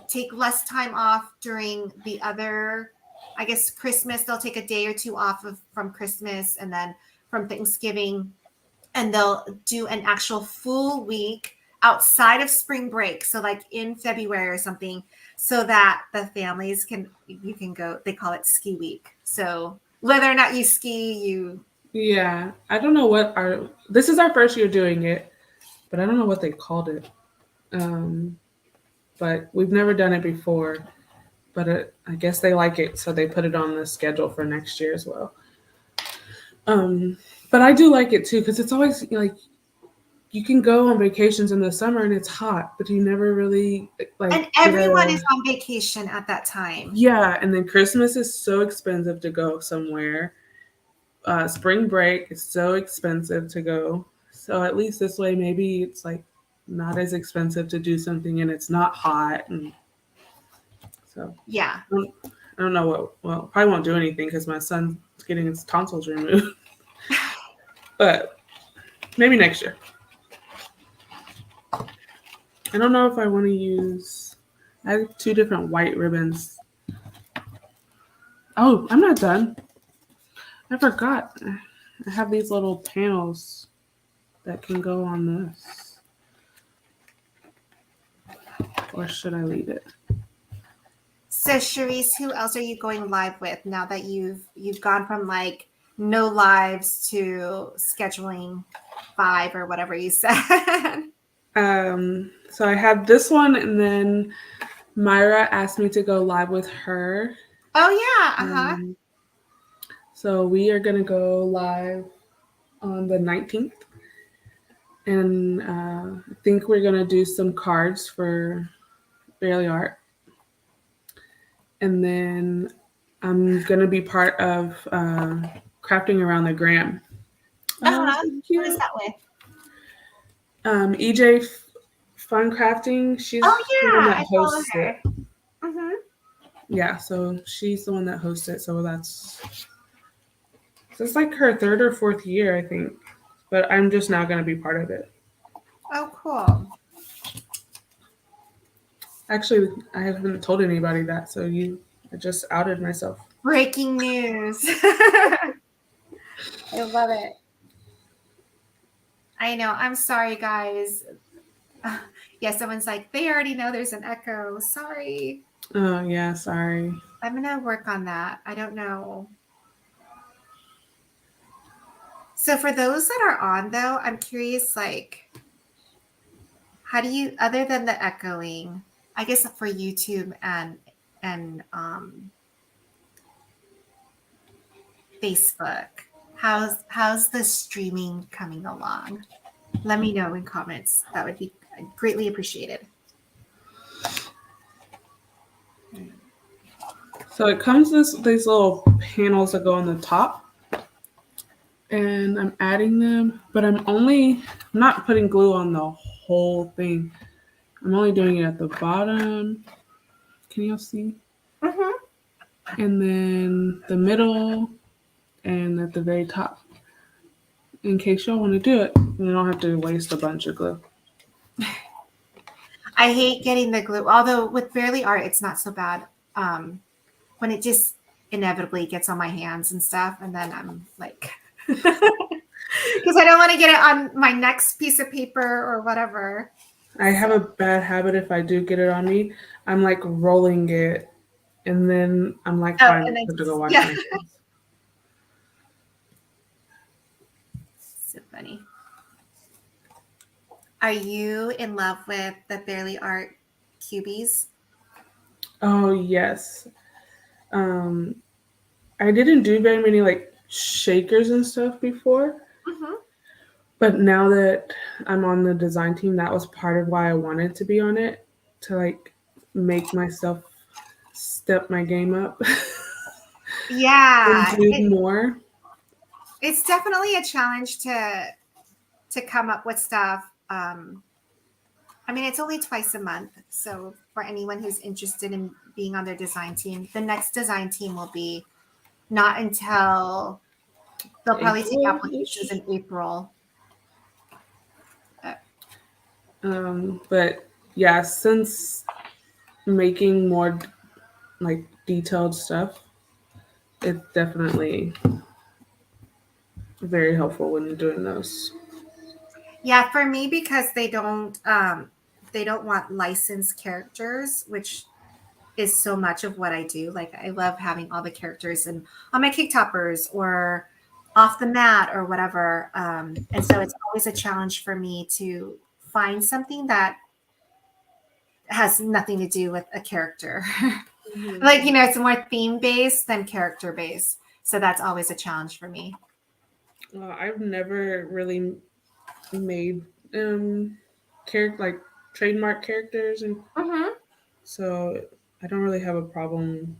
take less time off during the other, I guess, Christmas. They'll take a day or 2 off from Christmas and then from Thanksgiving, and they'll do an actual full week outside of spring break. So like in February or something, so that the families you can go, they call it ski week. So whether or not you ski, Yeah, I don't know this is our first year doing it, but I don't know what they called it. But we've never done it before, but I guess they like it, so they put it on the schedule for next year as well. But I do like it too, because it's always like you can go on vacations in the summer and it's hot, but you never really and everyone is on vacation at that time. Yeah, and then Christmas is so expensive to go somewhere. Spring break is so expensive to go. So at least this way, maybe it's like not as expensive to do something, and it's not hot, and so yeah. I don't know what. Well, probably won't do anything because my son's getting his tonsils removed. But maybe next year. I don't know if I want to use. I have 2 different white ribbons. Oh, I'm not done. I forgot. I have these little panels that can go on this. Or should I leave it? So Charyse, who else are you going live with now that you've gone from like no lives to scheduling 5 or whatever you said? So I have this one, and then Myra asked me to go live with her. Oh yeah, So we are gonna go live on the 19th, And I think we're gonna do some cards for Barely Art, and then I'm gonna be part of crafting around the gram. Oh, so What is cute. that with? EJ Fun Crafting. Oh She's the one yeah, that I follow hosts it. her. Mm-hmm. Yeah, so she's the one that hosts it. So it's like her third or fourth year, I think. But I'm just now gonna be part of it. Oh, cool. Actually, I haven't told anybody that, so I just outed myself. Breaking news. I love it. I know. I'm sorry, guys. Yeah, someone's like, they already know there's an echo. Sorry. Oh yeah, sorry. I'm gonna work on that. I don't know. So for those that are on though, I'm curious, like, how do you, other than the echoing, I guess for YouTube and Facebook, how's the streaming coming along? Let me know in comments. That would be greatly appreciated. So it comes these little panels that go on the top, and I'm adding them, but I'm not putting glue on the whole thing. I'm only doing it at the bottom. Can you all see? Mm-hmm. And then the middle and at the very top. In case y'all want to do it, you don't have to waste a bunch of glue. I hate getting the glue, although with Barely Art, it's not so bad. When it just inevitably gets on my hands and stuff, and then I'm like, because I don't want to get it on my next piece of paper or whatever. I have a bad habit if I do get it on me. I'm like rolling it, and then I'm like, Oh, fine, and I then have to go wash yeah, my hands. so funny. Are you in love with the Barely Art cubies? Oh yes. I didn't do very many like shakers and stuff before, Mm-hmm. but now that I'm on the design team, that was part of why I wanted to be on it, to like make myself step my game up and Yeah, do more. it's definitely a challenge to come up with stuff. I mean, it's only twice a month. So for anyone who's interested in being on their design team, the next design team will be not until they'll probably take applications April-ish. in April. But yeah, since making more like detailed stuff, it's definitely very helpful when you're doing those. Yeah, for me, because they don't want licensed characters, which is so much of what I do. Like I love having all the characters and on my cake toppers or off the mat or whatever. And so it's always a challenge for me to find something that has nothing to do with a character. Like, you know, it's more theme based than character based. So that's always a challenge for me. I've never really made character like trademark characters, and Mm-hmm. so I don't really have a problem.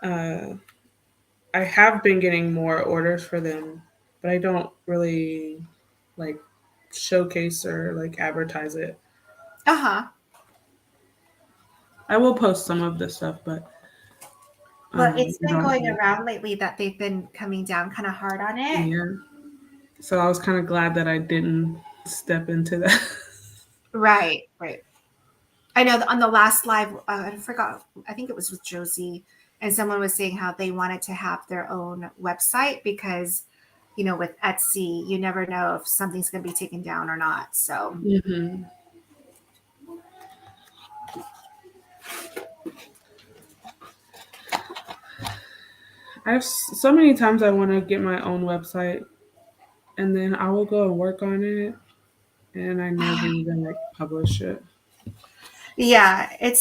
Uh, I have been getting more orders for them, but I don't really like showcase or like advertise it. Uh-huh. I will post some of the stuff, but Well, it's I been don't. going around lately that they've been coming down kind of hard on it. Yeah. So I was kind of glad that I didn't step into that. Right, right. I know on the last live, I forgot, I think it was with Josie, and someone was saying how they wanted to have their own website because, you know, with Etsy, you never know if something's going to be taken down or not. So, hmm I've so many times I want to get my own website, and then I will go and work on it, and I never even like publish it. yeah, it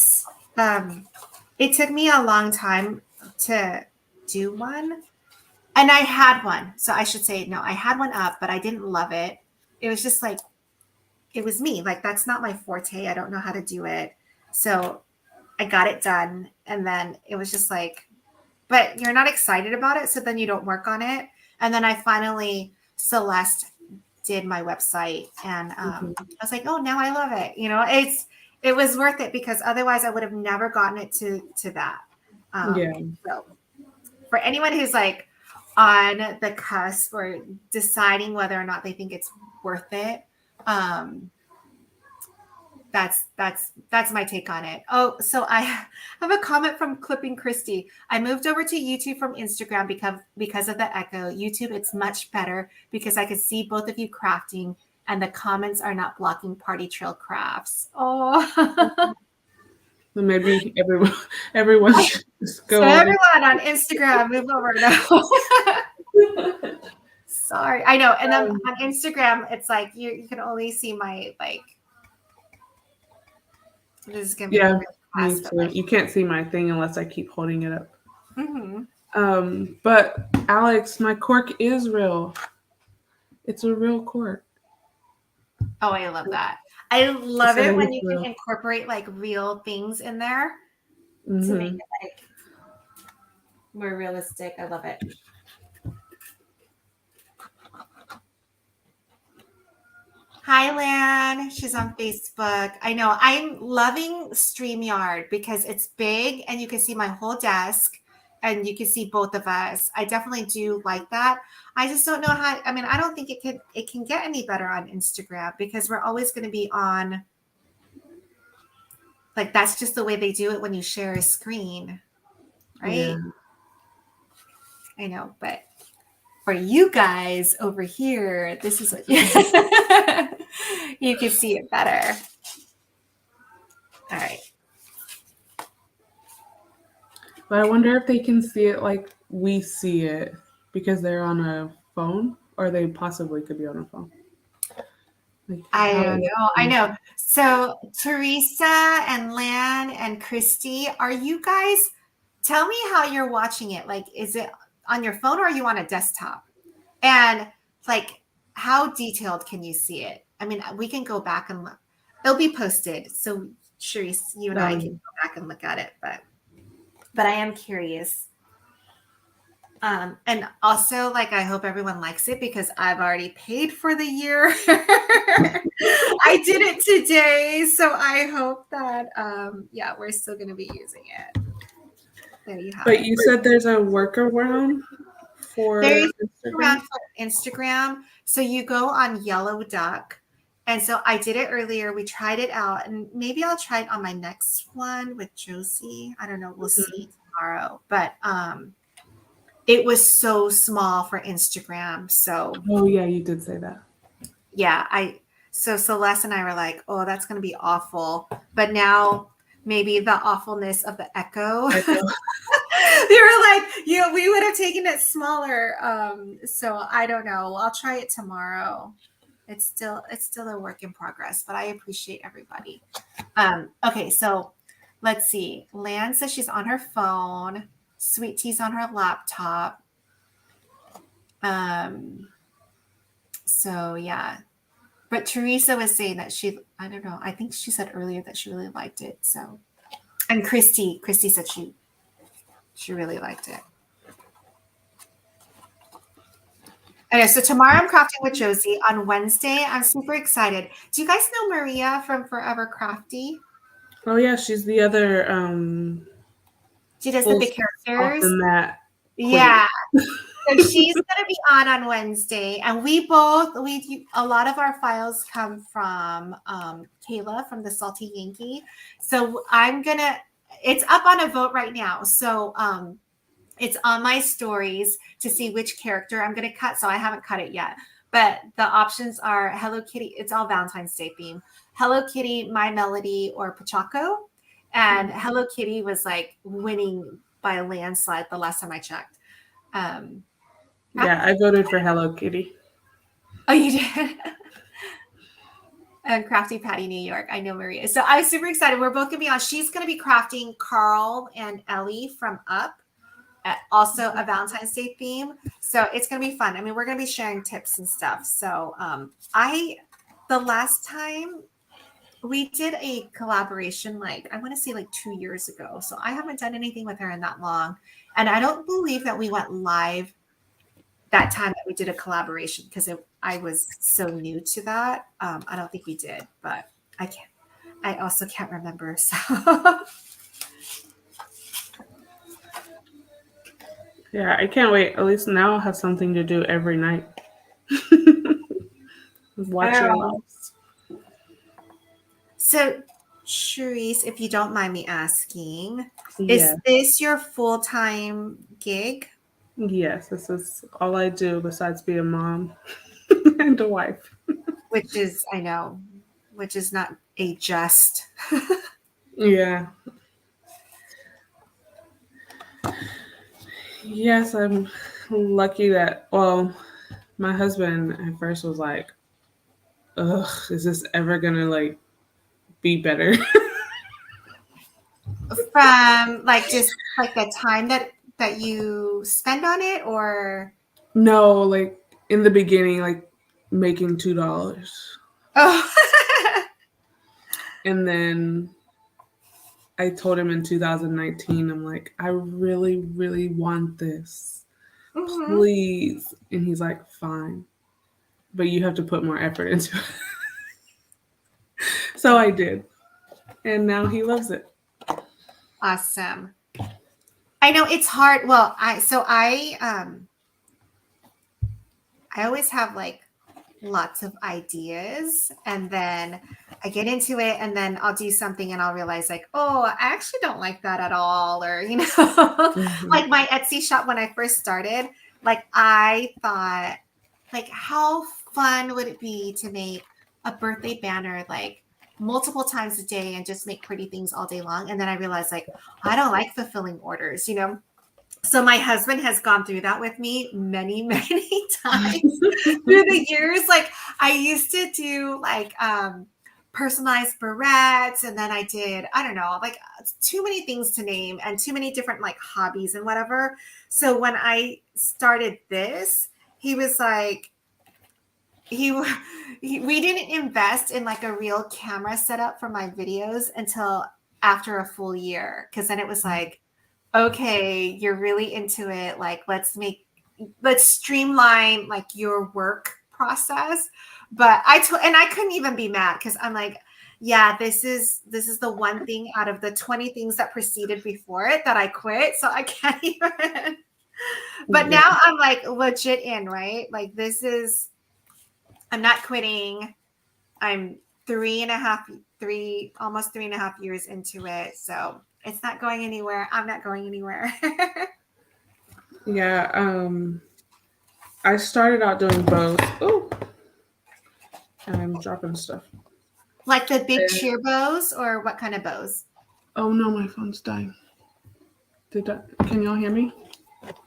took me a long time to do one. And I had one. So I should say, no, I had one up, but I didn't love it. it was just like, it was me. Like, that's not my forte. I don't know how to do it. So I got it done. And then it was just like, but you're not excited about it. So then you don't work on it. And then I finally, Celeste did my website, and I was like, oh, now I love it. You know, it was worth it, because otherwise I would have never gotten it to that. So for anyone who's like on the cusp or deciding whether or not they think it's worth it, that's my take on it. Oh, so I have a comment from Clipping Christy. I moved over to YouTube from Instagram because of the echo. YouTube, it's much better because I could see both of you crafting, and the comments are not blocking Party Trail Crafts. Oh. So maybe everyone should just go. So everyone on Instagram, move over now. Sorry, I know. And then on Instagram, it's like you can only see my like. This is gonna be really fast, me too. Like, you can't see my thing unless I keep holding it up. Mm-hmm. But Alex, my cork is real. It's a real cork. Oh, I love that. I love it when you can incorporate like real things in there to make it like more realistic. I love it. Hi, Lan. She's on Facebook. I know. I'm loving StreamYard because it's big and you can see my whole desk and you can see both of us. I definitely do like that. I just don't know how. I mean, I don't think it can get any better on Instagram, because we're always going to be on. Like, that's just the way they do it when you share a screen, right? Yeah. I know, but for you guys over here, this is what you can see it better. All right. But I wonder if they can see it like we see it because they're on a phone, or they possibly could be on a phone. Like, I don't know. I know. So Teresa and Lan and Christy, are you guys, tell me how you're watching it. Like, is it on your phone or are you on a desktop? And like, how detailed can you see it? I mean, we can go back and look. It'll be posted. So Charyse, you and I can go back and look at it, but I am curious. And also, like, I hope everyone likes it because I've already paid for the year. I did it today, so I hope that we're still going to be using it. There you have it. But you said there's a workaround for Instagram. So you go on Yellow Duck. And so I did it earlier. We tried it out, and maybe I'll try it on my next one with Josie. I don't know. We'll see tomorrow. But it was so small for Instagram. So yeah, you did say that. Yeah, so Celeste and I were like, oh, that's going to be awful. But now maybe the awfulness of the echo. They were like, we would have taken it smaller. So I don't know. I'll try it tomorrow. It's still a work in progress, but I appreciate everybody. Okay, so let's see. Lan says she's on her phone. Sweet Tea's on her laptop. So yeah. But Teresa was saying that I don't know. I think she said earlier that she really liked it. So, and Christy said she really liked it. Okay, so tomorrow I'm crafting with Josie. On Wednesday, I'm super excited. Do you guys know Maria from Forever Crafty? Oh yeah, she's the other. She does the big characters. Yeah. So she's going to be on Wednesday, and a lot of our files come from Kayla from the Salty Yankee. So it's up on a vote right now. So it's on my stories to see which character I'm going to cut. So I haven't cut it yet, but the options are Hello Kitty. It's all Valentine's Day theme. Hello Kitty, My Melody, or Pachaco. And Hello Kitty was like winning by a landslide the last time I checked. Yeah, I voted for Hello Kitty. Oh, you did? And Crafty Patty New York. I know Maria. So I'm super excited. We're both going to be on. She's going to be crafting Carl and Ellie from Up. also a Valentine's Day theme. So it's going to be fun. I mean, we're going to be sharing tips and stuff. So the last time we did a collaboration, like I want to say like 2 years ago. So I haven't done anything with her in that long. And I don't believe that we went live that time that we did a collaboration because I was so new to that. I don't think we did, but I also can't remember. So Yeah, I can't wait. At least now I'll have something to do every night. Watch your lives. So, Charyse, if you don't mind me asking, Yeah. is this your full-time gig? Yes, this is all I do besides be a mom and a wife. Which is, I know, which is not a just. Yeah. Yes, I'm lucky that, well, my husband at first was like, ugh, is this ever gonna like be better? From like just like the time that you spend on it, or No, like in the beginning, like making $2. oh. And then I told him in 2019, I'm like, I really, really want this. Mhm. Please. And he's like, fine. But you have to put more effort into it. So I did. And now he loves it. Awesome. I know it's hard. Well, I always have like lots of ideas, and then I get into it, and then I'll do something and I'll realize like, oh, I actually don't like that at all. Or, Mm-hmm. like my Etsy shop when I first started, like I thought like how fun would it be to make a birthday banner like multiple times a day and just make pretty things all day long. And then I realized like I don't like fulfilling orders. So my husband has gone through that with me many, many times through the years. Like I used to do like personalized barrettes, and then I did, I don't know, like too many things to name and too many different like hobbies and whatever. So when I started this, he was like, we didn't invest in like a real camera setup for my videos until after a full year, because then it was like, okay, you're really into it. Like, let's streamline like your work process. But I couldn't even be mad because I'm like, yeah, this is the one thing out of the 20 things that preceded before it that I quit. So I can't even. But Yeah. now I'm like legit in, right? Like I'm not quitting. I'm almost 3.5 years into it. So it's not going anywhere. I'm not going anywhere. Yeah. I started out doing both. Oh, I'm dropping stuff. Like the big cheer bows, or what kind of bows? Oh no, my phone's dying. Can y'all hear me?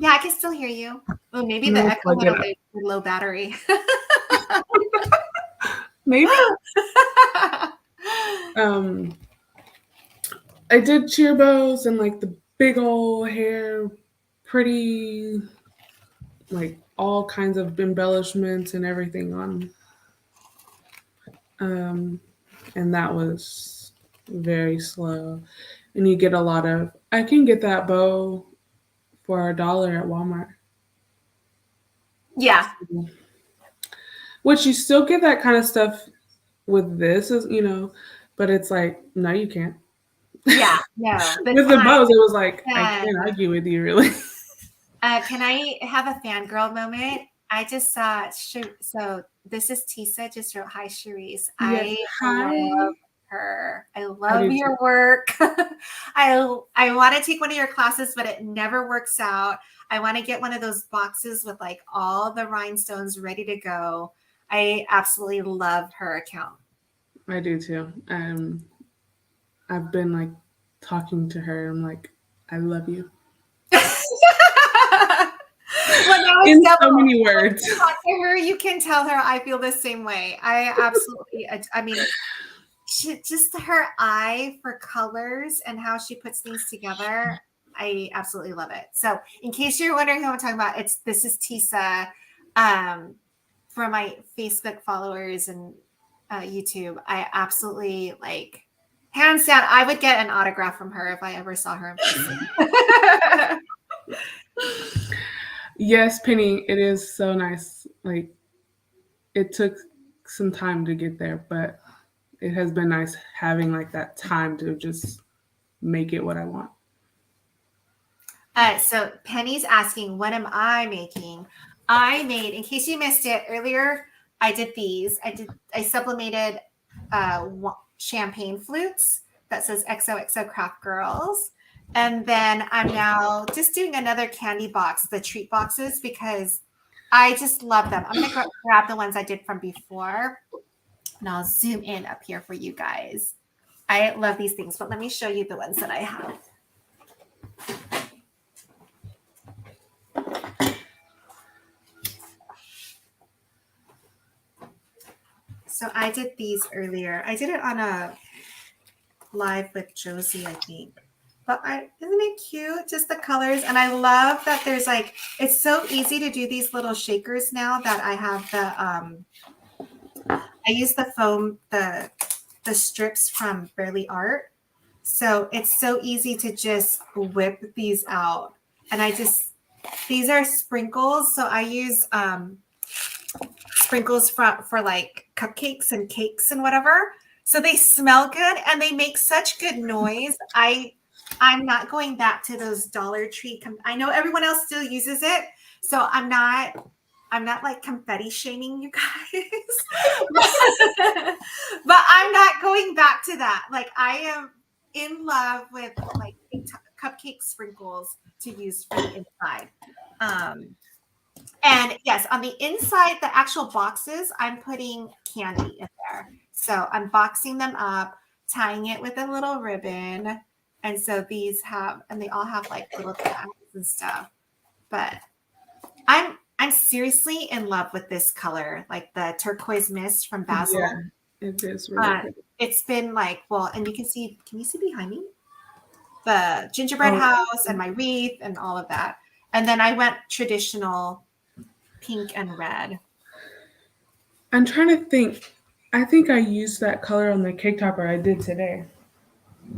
Yeah, I can still hear you. Oh, maybe the No, echo plug went it up. away with low battery. Maybe. I did cheer bows and like the big old hair, pretty, like all kinds of embellishments and everything on. And that was very slow. And you get a lot of. I can get that bow for $1 at Walmart. Yeah. Which you still get that kind of stuff with this, but it's like, no, you can't. Yeah. No. The With the time. bows, it was like, I And, can't argue with you, really. can I have a fangirl moment? I just saw, so this is Tisa, just wrote, hi, Charyse. Yes. I Hi. love her. I I love do your too. work. I want to take one of your classes, but it never works out. I want to get one of those boxes with like all the rhinestones ready to go. I absolutely love her account. I do too. I've been like talking to her. I'm like, I love you. Well, now it's In double. so many When words. you talk to her, you can tell her I feel the same way. I absolutely, I mean, just her eye for colors and how she puts things together. I absolutely love it. So in case you're wondering who I'm talking about, this is Tisa. For my Facebook followers and YouTube, I absolutely like, hands down, I would get an autograph from her if I ever saw her in person. Yes, Penny, it is so nice. Like, it took some time to get there, but it has been nice having like that time to just make it what I want. So Penny's asking, what am I making? I made, in case you missed it earlier, I did these. I sublimated champagne flutes that says XOXO Craft Girls. And then I'm now just doing another candy box, the treat boxes, because I just love them. I'm going to grab the ones I did from before, and I'll zoom in up here for you guys. I love these things, but let me show you the ones that I have. So I did these earlier. I did it on a live with Josie, I think. But isn't it cute? Just the colors. And I love that there's like, it's so easy to do these little shakers now that I have the, I use the foam, the strips from Burley Art. So it's so easy to just whip these out. And these are sprinkles. So I use sprinkles for like cupcakes and cakes and whatever. So they smell good and they make such good noise. I'm not going back to those Dollar Tree. I know everyone else still uses it, so I'm not like confetti shaming you guys, but I'm not going back to that. Like, I am in love with like cupcake sprinkles to use for the inside. And yes, on the inside, the actual boxes, I'm putting candy in there. So I'm boxing them up, tying it with a little ribbon. And so these and they all have like little tags and stuff. But I'm seriously in love with this color, like the turquoise mist from Basil. Yeah, it is really pretty. It's been like, well, and can you see behind me? The gingerbread house and my wreath and all of that. And then I went traditional pink and red. I'm trying to think. I think I used that color on the cake topper I did today.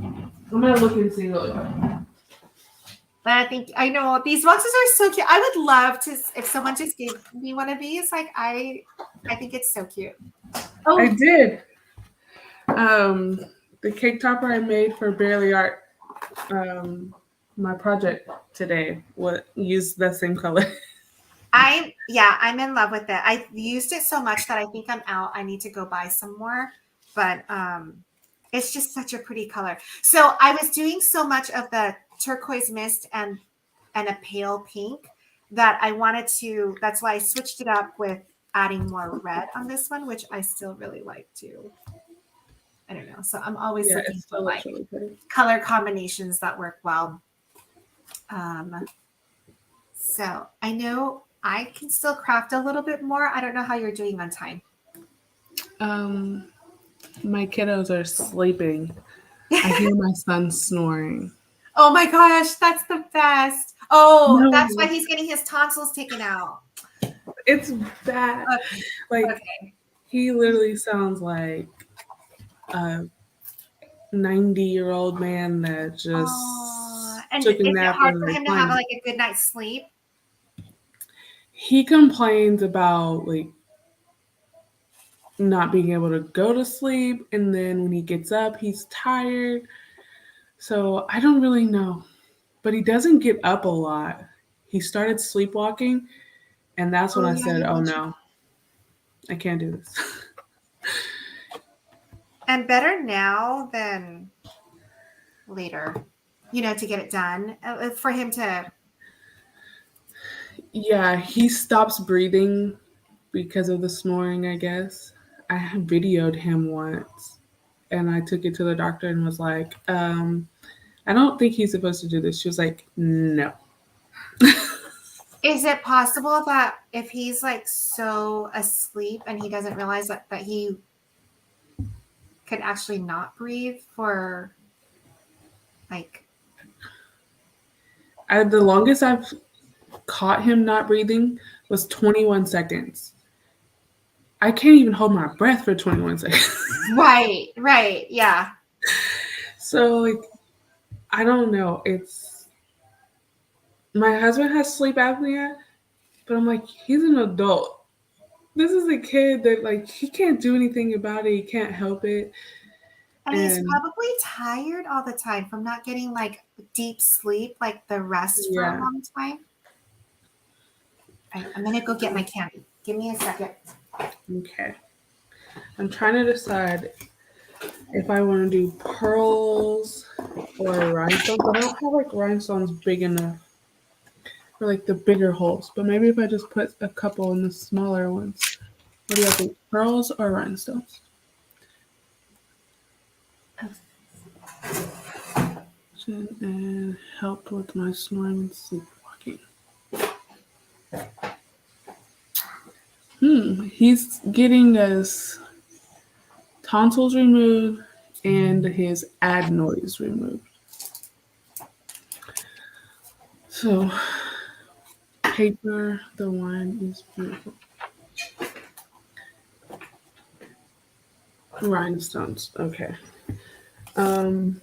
I'm gonna look and see really quick. But I know these boxes are so cute. I would love to, if someone just gave me one of these. Like, I think it's so cute. Oh, I did. The cake topper I made for Barely Art, my project today, used the same color. I'm in love with it. I've used it so much that I think I'm out. I need to go buy some more, but it's just such a pretty color. So I was doing so much of the turquoise mist and a pale pink that I wanted to, that's why I switched it up with adding more red on this one, which I still really like too. I don't know. So I'm always looking for like really color combinations that work well. So I know I can still craft a little bit more. I don't know how you're doing on time. My kiddos are sleeping. I hear my son snoring. Oh my gosh, that's the best. Oh, no. That's why he's getting his tonsils taken out. It's bad. Okay. Like, he literally sounds like a 90-year-old man that just took a nap. Is it hard for him to have like a good night's sleep? He complains about like not being able to go to sleep, and then when he gets up, he's tired. So I don't really know, but he doesn't get up a lot. He started sleepwalking, and that's when I said, "Oh no, I can't do this." And better now than later, to get it done for him to. Yeah, he stops breathing because of the snoring, I guess. I videoed him once, and I took it to the doctor and was like, I don't think he's supposed to do this. She was like, no. Is it possible that if he's like so asleep and he doesn't realize that he could actually not breathe for like The longest I've caught him not breathing was 21 seconds. I can't even hold my breath for 21 seconds. Right. Yeah. So, like, I don't know. It's my husband has sleep apnea, but I'm like, he's an adult. This is a kid that, like, he can't do anything about it. He can't help it. And he's And probably tired all the time from not getting like deep sleep, like the rest for a yeah, long time. All right, I'm gonna go get my candy. Give me a second. okay. I'm trying to decide if I want to do pearls or rhinestones. I don't have like rhinestones big enough for like the bigger holes, but maybe if I just put a couple in the smaller ones. What do you think? Pearls or rhinestones? And help with my snoring and sleepwalking. He's getting his tonsils removed and his adenoids removed. So, paper, the wine is beautiful. Rhinestones, okay. Um,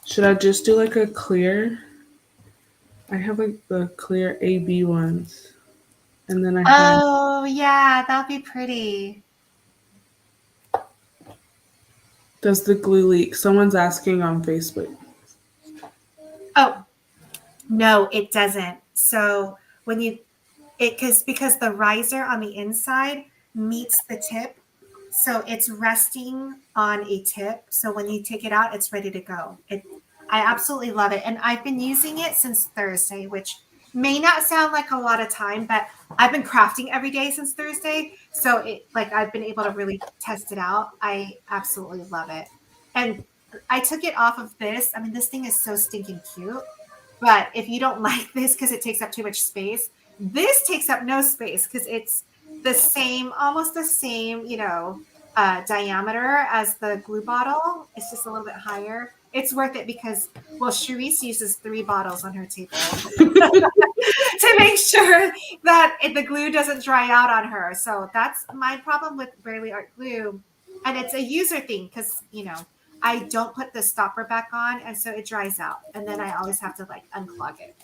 should I just do like a clear? I have like the clear AB ones, and then I have. Oh yeah, that'll be pretty. Does the glue leak? Someone's asking on Facebook. Oh no, it doesn't. So when you because the riser on the inside meets the tip, so it's resting on a tip. So when you take it out, it's ready to go. I absolutely love it, and I've been using it since Thursday, which may not sound like a lot of time, but I've been crafting every day since Thursday, so I've been able to really test it out. I absolutely love it, and I took it off of this. I mean, this thing is so stinking cute. But if you don't like this because it takes up too much space, this takes up no space because it's the same, almost the same, diameter as the glue bottle. It's just a little bit higher. It's worth it because, well, Charyse uses 3 bottles on her table to make sure that the glue doesn't dry out on her. So that's my problem with Barely Art glue. And it's a user thing because, I don't put the stopper back on, and so it dries out. And then I always have to like unclog it.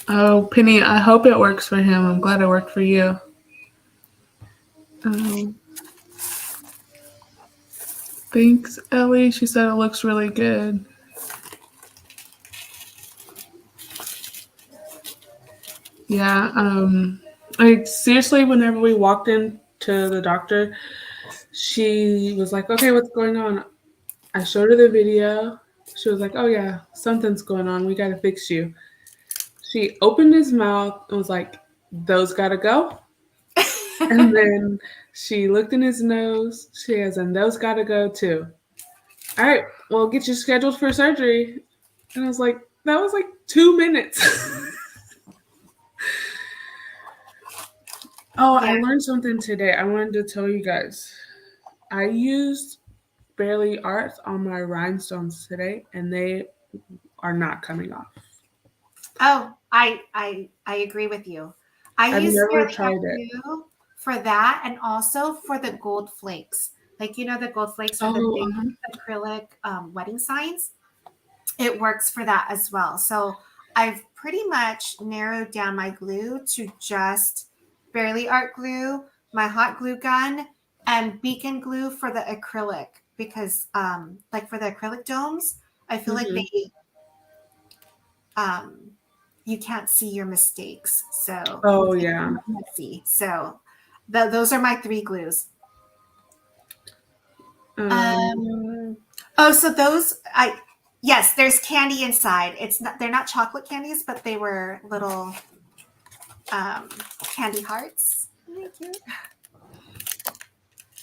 Oh, Penny, I hope it works for him. I'm glad it worked for you. Thanks, Ellie. She said it looks really good. Yeah, like seriously, whenever we walked into the doctor, she was like, okay, what's going on? I showed her the video. She was like, oh yeah, something's going on. We gotta fix you. She opened his mouth and was like, those gotta go. And then she looked in his nose. She has, and those gotta go too. All right, well, get you scheduled for surgery. And I was like, that was like 2 minutes. Oh, Yeah. I learned something today. I wanted to tell you guys. I used Barely Art on my rhinestones today, and they are not coming off. Oh, I agree with you. I I've use never Barely Art tried it. glue for that, and also for the gold flakes. Like the gold flakes are the Oh, big acrylic wedding signs. It works for that as well. So I've pretty much narrowed down my glue to just Barely Art glue, my hot glue gun, and beacon glue for the acrylic because like for the acrylic domes, I feel like they you can't see your mistakes. So Oh yeah. messy. So those are my 3 glues. So those yes, there's candy inside. They're not chocolate candies, but they were little candy hearts. Thank you.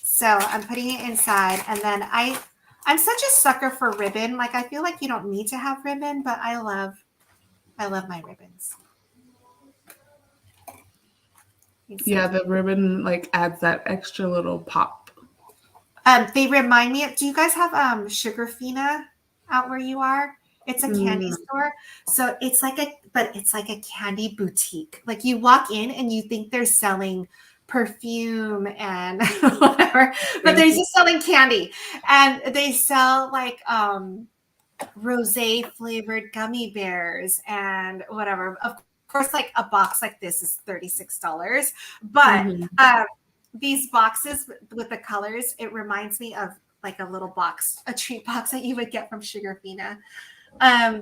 So I'm putting it inside, and then I'm such a sucker for ribbon. Like I feel like you don't need to have ribbon, but I love my ribbons. Yeah, the ribbon like adds that extra little pop. They remind me. Do you guys have Sugarfina out where you are? It's a candy store. So it's like a candy boutique. Like you walk in and you think they're selling perfume and whatever, but they're just selling candy. And they sell like rosé flavored gummy bears and whatever. Of course, like a box like this is $36. But these boxes with the colors, it reminds me of like a little box, a treat box that you would get from Sugarfina.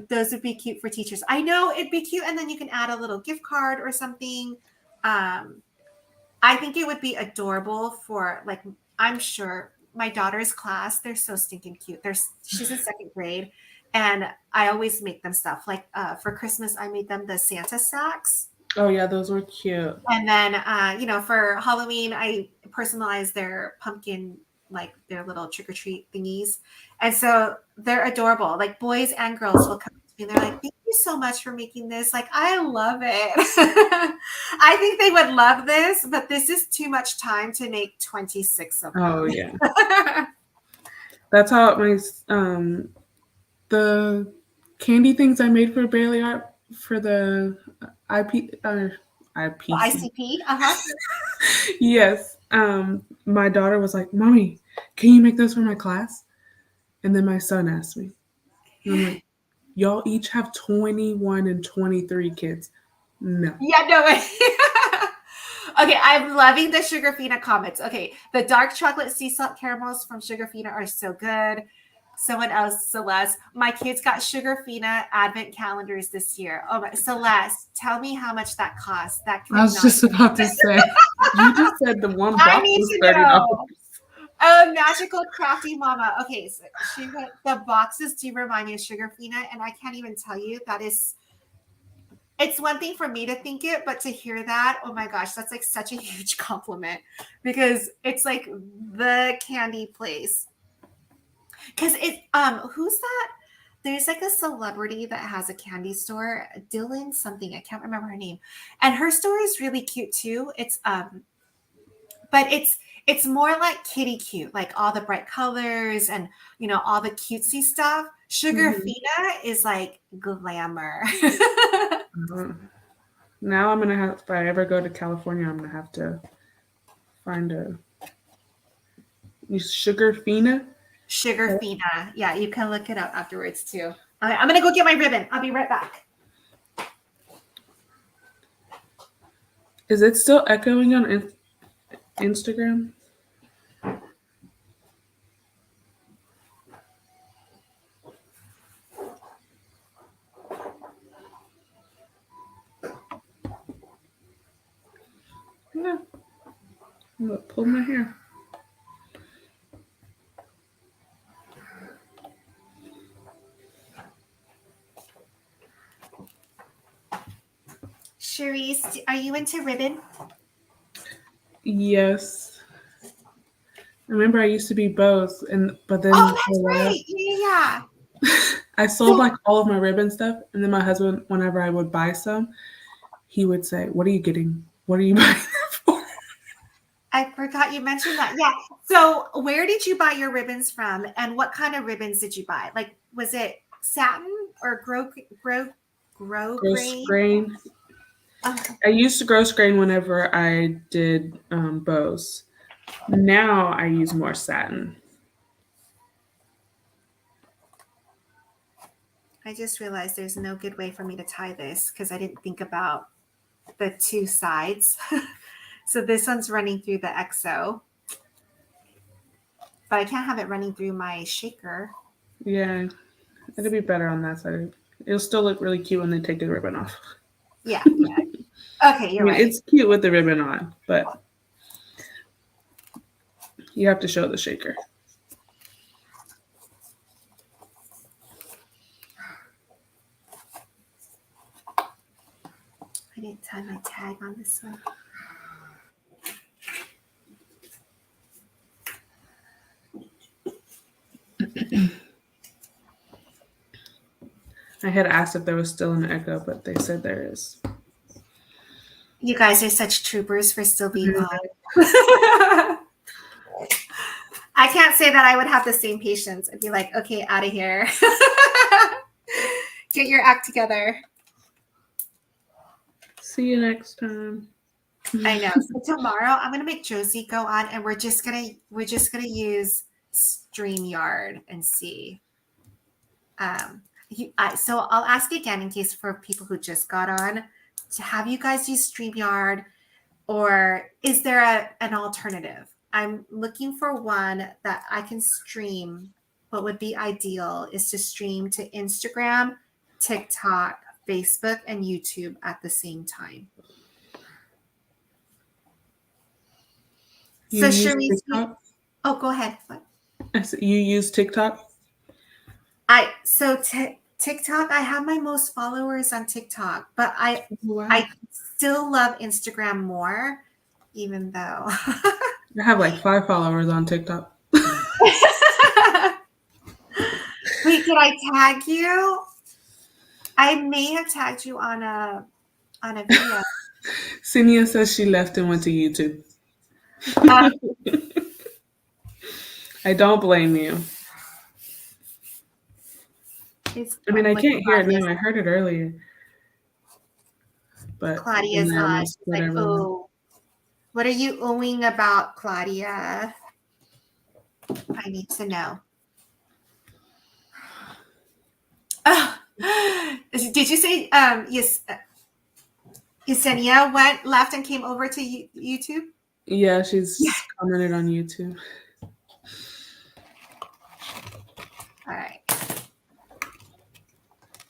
Those would be cute for teachers. I know it'd be cute, and then you can add a little gift card or something. I think it would be adorable for, like, I'm sure my daughter's class, they're so stinking cute. She's in second grade, and I always make them stuff. Like for Christmas, I made them the Santa sacks. Oh yeah, those were cute. And then for Halloween, I personalized their pumpkin, like their little trick-or-treat thingies. And so they're adorable. Like boys and girls will come to me and they're like, thank you so much for making this. Like, I love it. I think they would love this, but this is too much time to make 26 of them. Oh yeah. That's how my the candy things I made for Bailey Art for the ICP. Yes. My daughter was like, "Mommy, can you make those for my class?" And then my son asked me. And I'm like, y'all each have 21 and 23 kids. No. Yeah, no way. Okay, I'm loving the Sugarfina comments. Okay, the dark chocolate sea salt caramels from Sugarfina are so good. Someone else, Celeste. My kids got Sugarfina advent calendars this year. Oh my, Celeste, tell me how much that cost. That I was just about to say. You just said the one box was $30. Oh, magical crafty mama. Okay, so the boxes do remind me of Sugarfina, and I can't even tell you it's one thing for me to think it, but to hear that, oh my gosh, that's like such a huge compliment, because it's like the candy place. Because who's that? There's like a celebrity that has a candy store, Dylan something. I can't remember her name. And her store is really cute too. It's but it's more like kitty cute, like all the bright colors and all the cutesy stuff. Sugarfina is like glamour. Now I'm gonna have, if I ever go to California, I'm gonna have to find a Sugarfina. Sugarfina. Yeah, you can look it up afterwards too. All right, I'm gonna go get my ribbon. I'll be right back. Is it still echoing on Instagram? Yeah. I'm gonna pull my hair. Charyse, are you into ribbon? Yes. I remember I used to be both, but then that's right. Yeah. I sold like all of my ribbon stuff, and then my husband, whenever I would buy some, he would say, "What are you getting? What are you buying that for?" I forgot you mentioned that. Yeah. So where did you buy your ribbons from, and what kind of ribbons did you buy? Like, was it satin or gross grain? I used to gross grain whenever I did bows. Now I use more satin. I just realized there's no good way for me to tie this because I didn't think about the two sides. So this one's running through the EXO, but I can't have it running through my shaker. Yeah, it'll be better on that side. It'll still look really cute when they take the ribbon off. Yeah. Okay, you're right. It's cute with the ribbon on, but you have to show the shaker. I didn't tie my tag on this one. I had asked if there was still an echo, but they said there is. You guys are such troopers for still being on. I can't say that I would have the same patience. I'd be like, okay, out of here. Get your act together. See you next time. I know. So tomorrow I'm gonna make Josie go on, and we're just gonna use StreamYard and see. So I'll ask again in case for people who just got on to have you guys use StreamYard, or is there an alternative? I'm looking for one that I can stream. What would be ideal is to stream to Instagram, TikTok, Facebook, and YouTube at the same time. You use Charyse, TikTok? oh, go ahead. What? You use TikTok? TikTok, I have my most followers on TikTok, but I Wow. still love Instagram more, even though I have like 5 followers on TikTok. Wait, did I tag you? I may have tagged you on a video. Cinia says she left and went to YouTube. I don't blame you. I mean, I can't hear it now. I heard it earlier. But Claudia's on. She's like, oh, what are you oohing about, Claudia? I need to know. Oh, did you say yes? Yesenia left and came over to YouTube? Yeah, she's commented on YouTube. All right.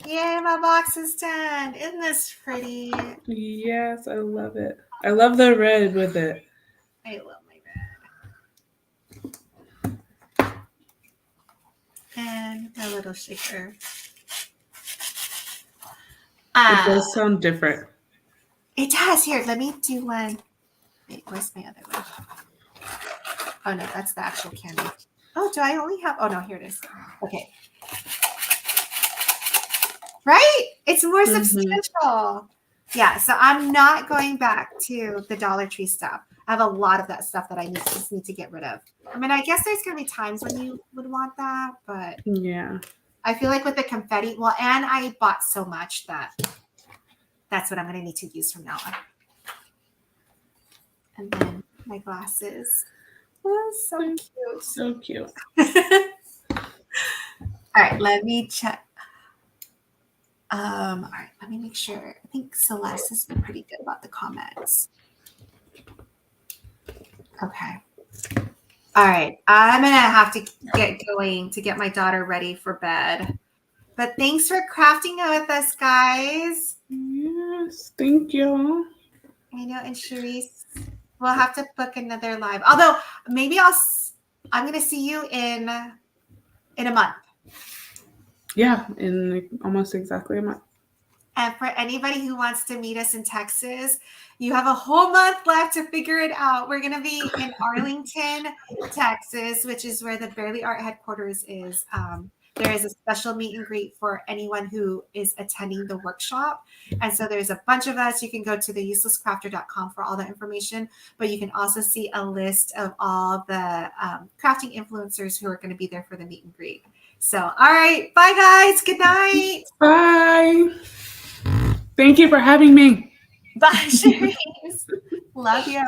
Yay, my box is done. Isn't this pretty? Yes, I love it. I love the red with it. I love my red. And a little shaker. It does sound different. It does. Here, let me do one. Wait, where's my other one? Oh, no, that's the actual candy. Oh, do I only have? Oh, no, here it is. Okay. Right? It's more substantial. Yeah, so I'm not going back to the Dollar Tree stuff. I have a lot of that stuff that I just need to get rid of. I mean, I guess there's going to be times when you would want that, but yeah, I feel like with the confetti, well, and I bought so much that that's what I'm going to need to use from now on. And then my glasses. Oh, so cute. So cute. All right, let me check. All right, let me make sure. I think Celeste has been pretty good about the comments. Okay. All right, I'm going to have to get going to get my daughter ready for bed. But thanks for crafting it with us, guys. Yes, thank you. I know, and Charyse, we'll have to book another live. Although maybe I'm going to see you in a month. Yeah, in almost exactly a month. And for anybody who wants to meet us in Texas, you have a whole month left to figure it out. We're going to be in Arlington, Texas, which is where the Barely Art headquarters is. There is a special meet and greet for anyone who is attending the workshop. And so there's a bunch of us. You can go to theuselesscrafter.com for all that information, but you can also see a list of all the crafting influencers who are going to be there for the meet and greet. So, all right. Bye, guys. Good night. Bye. Thank you for having me. Bye, Charyse. Love you.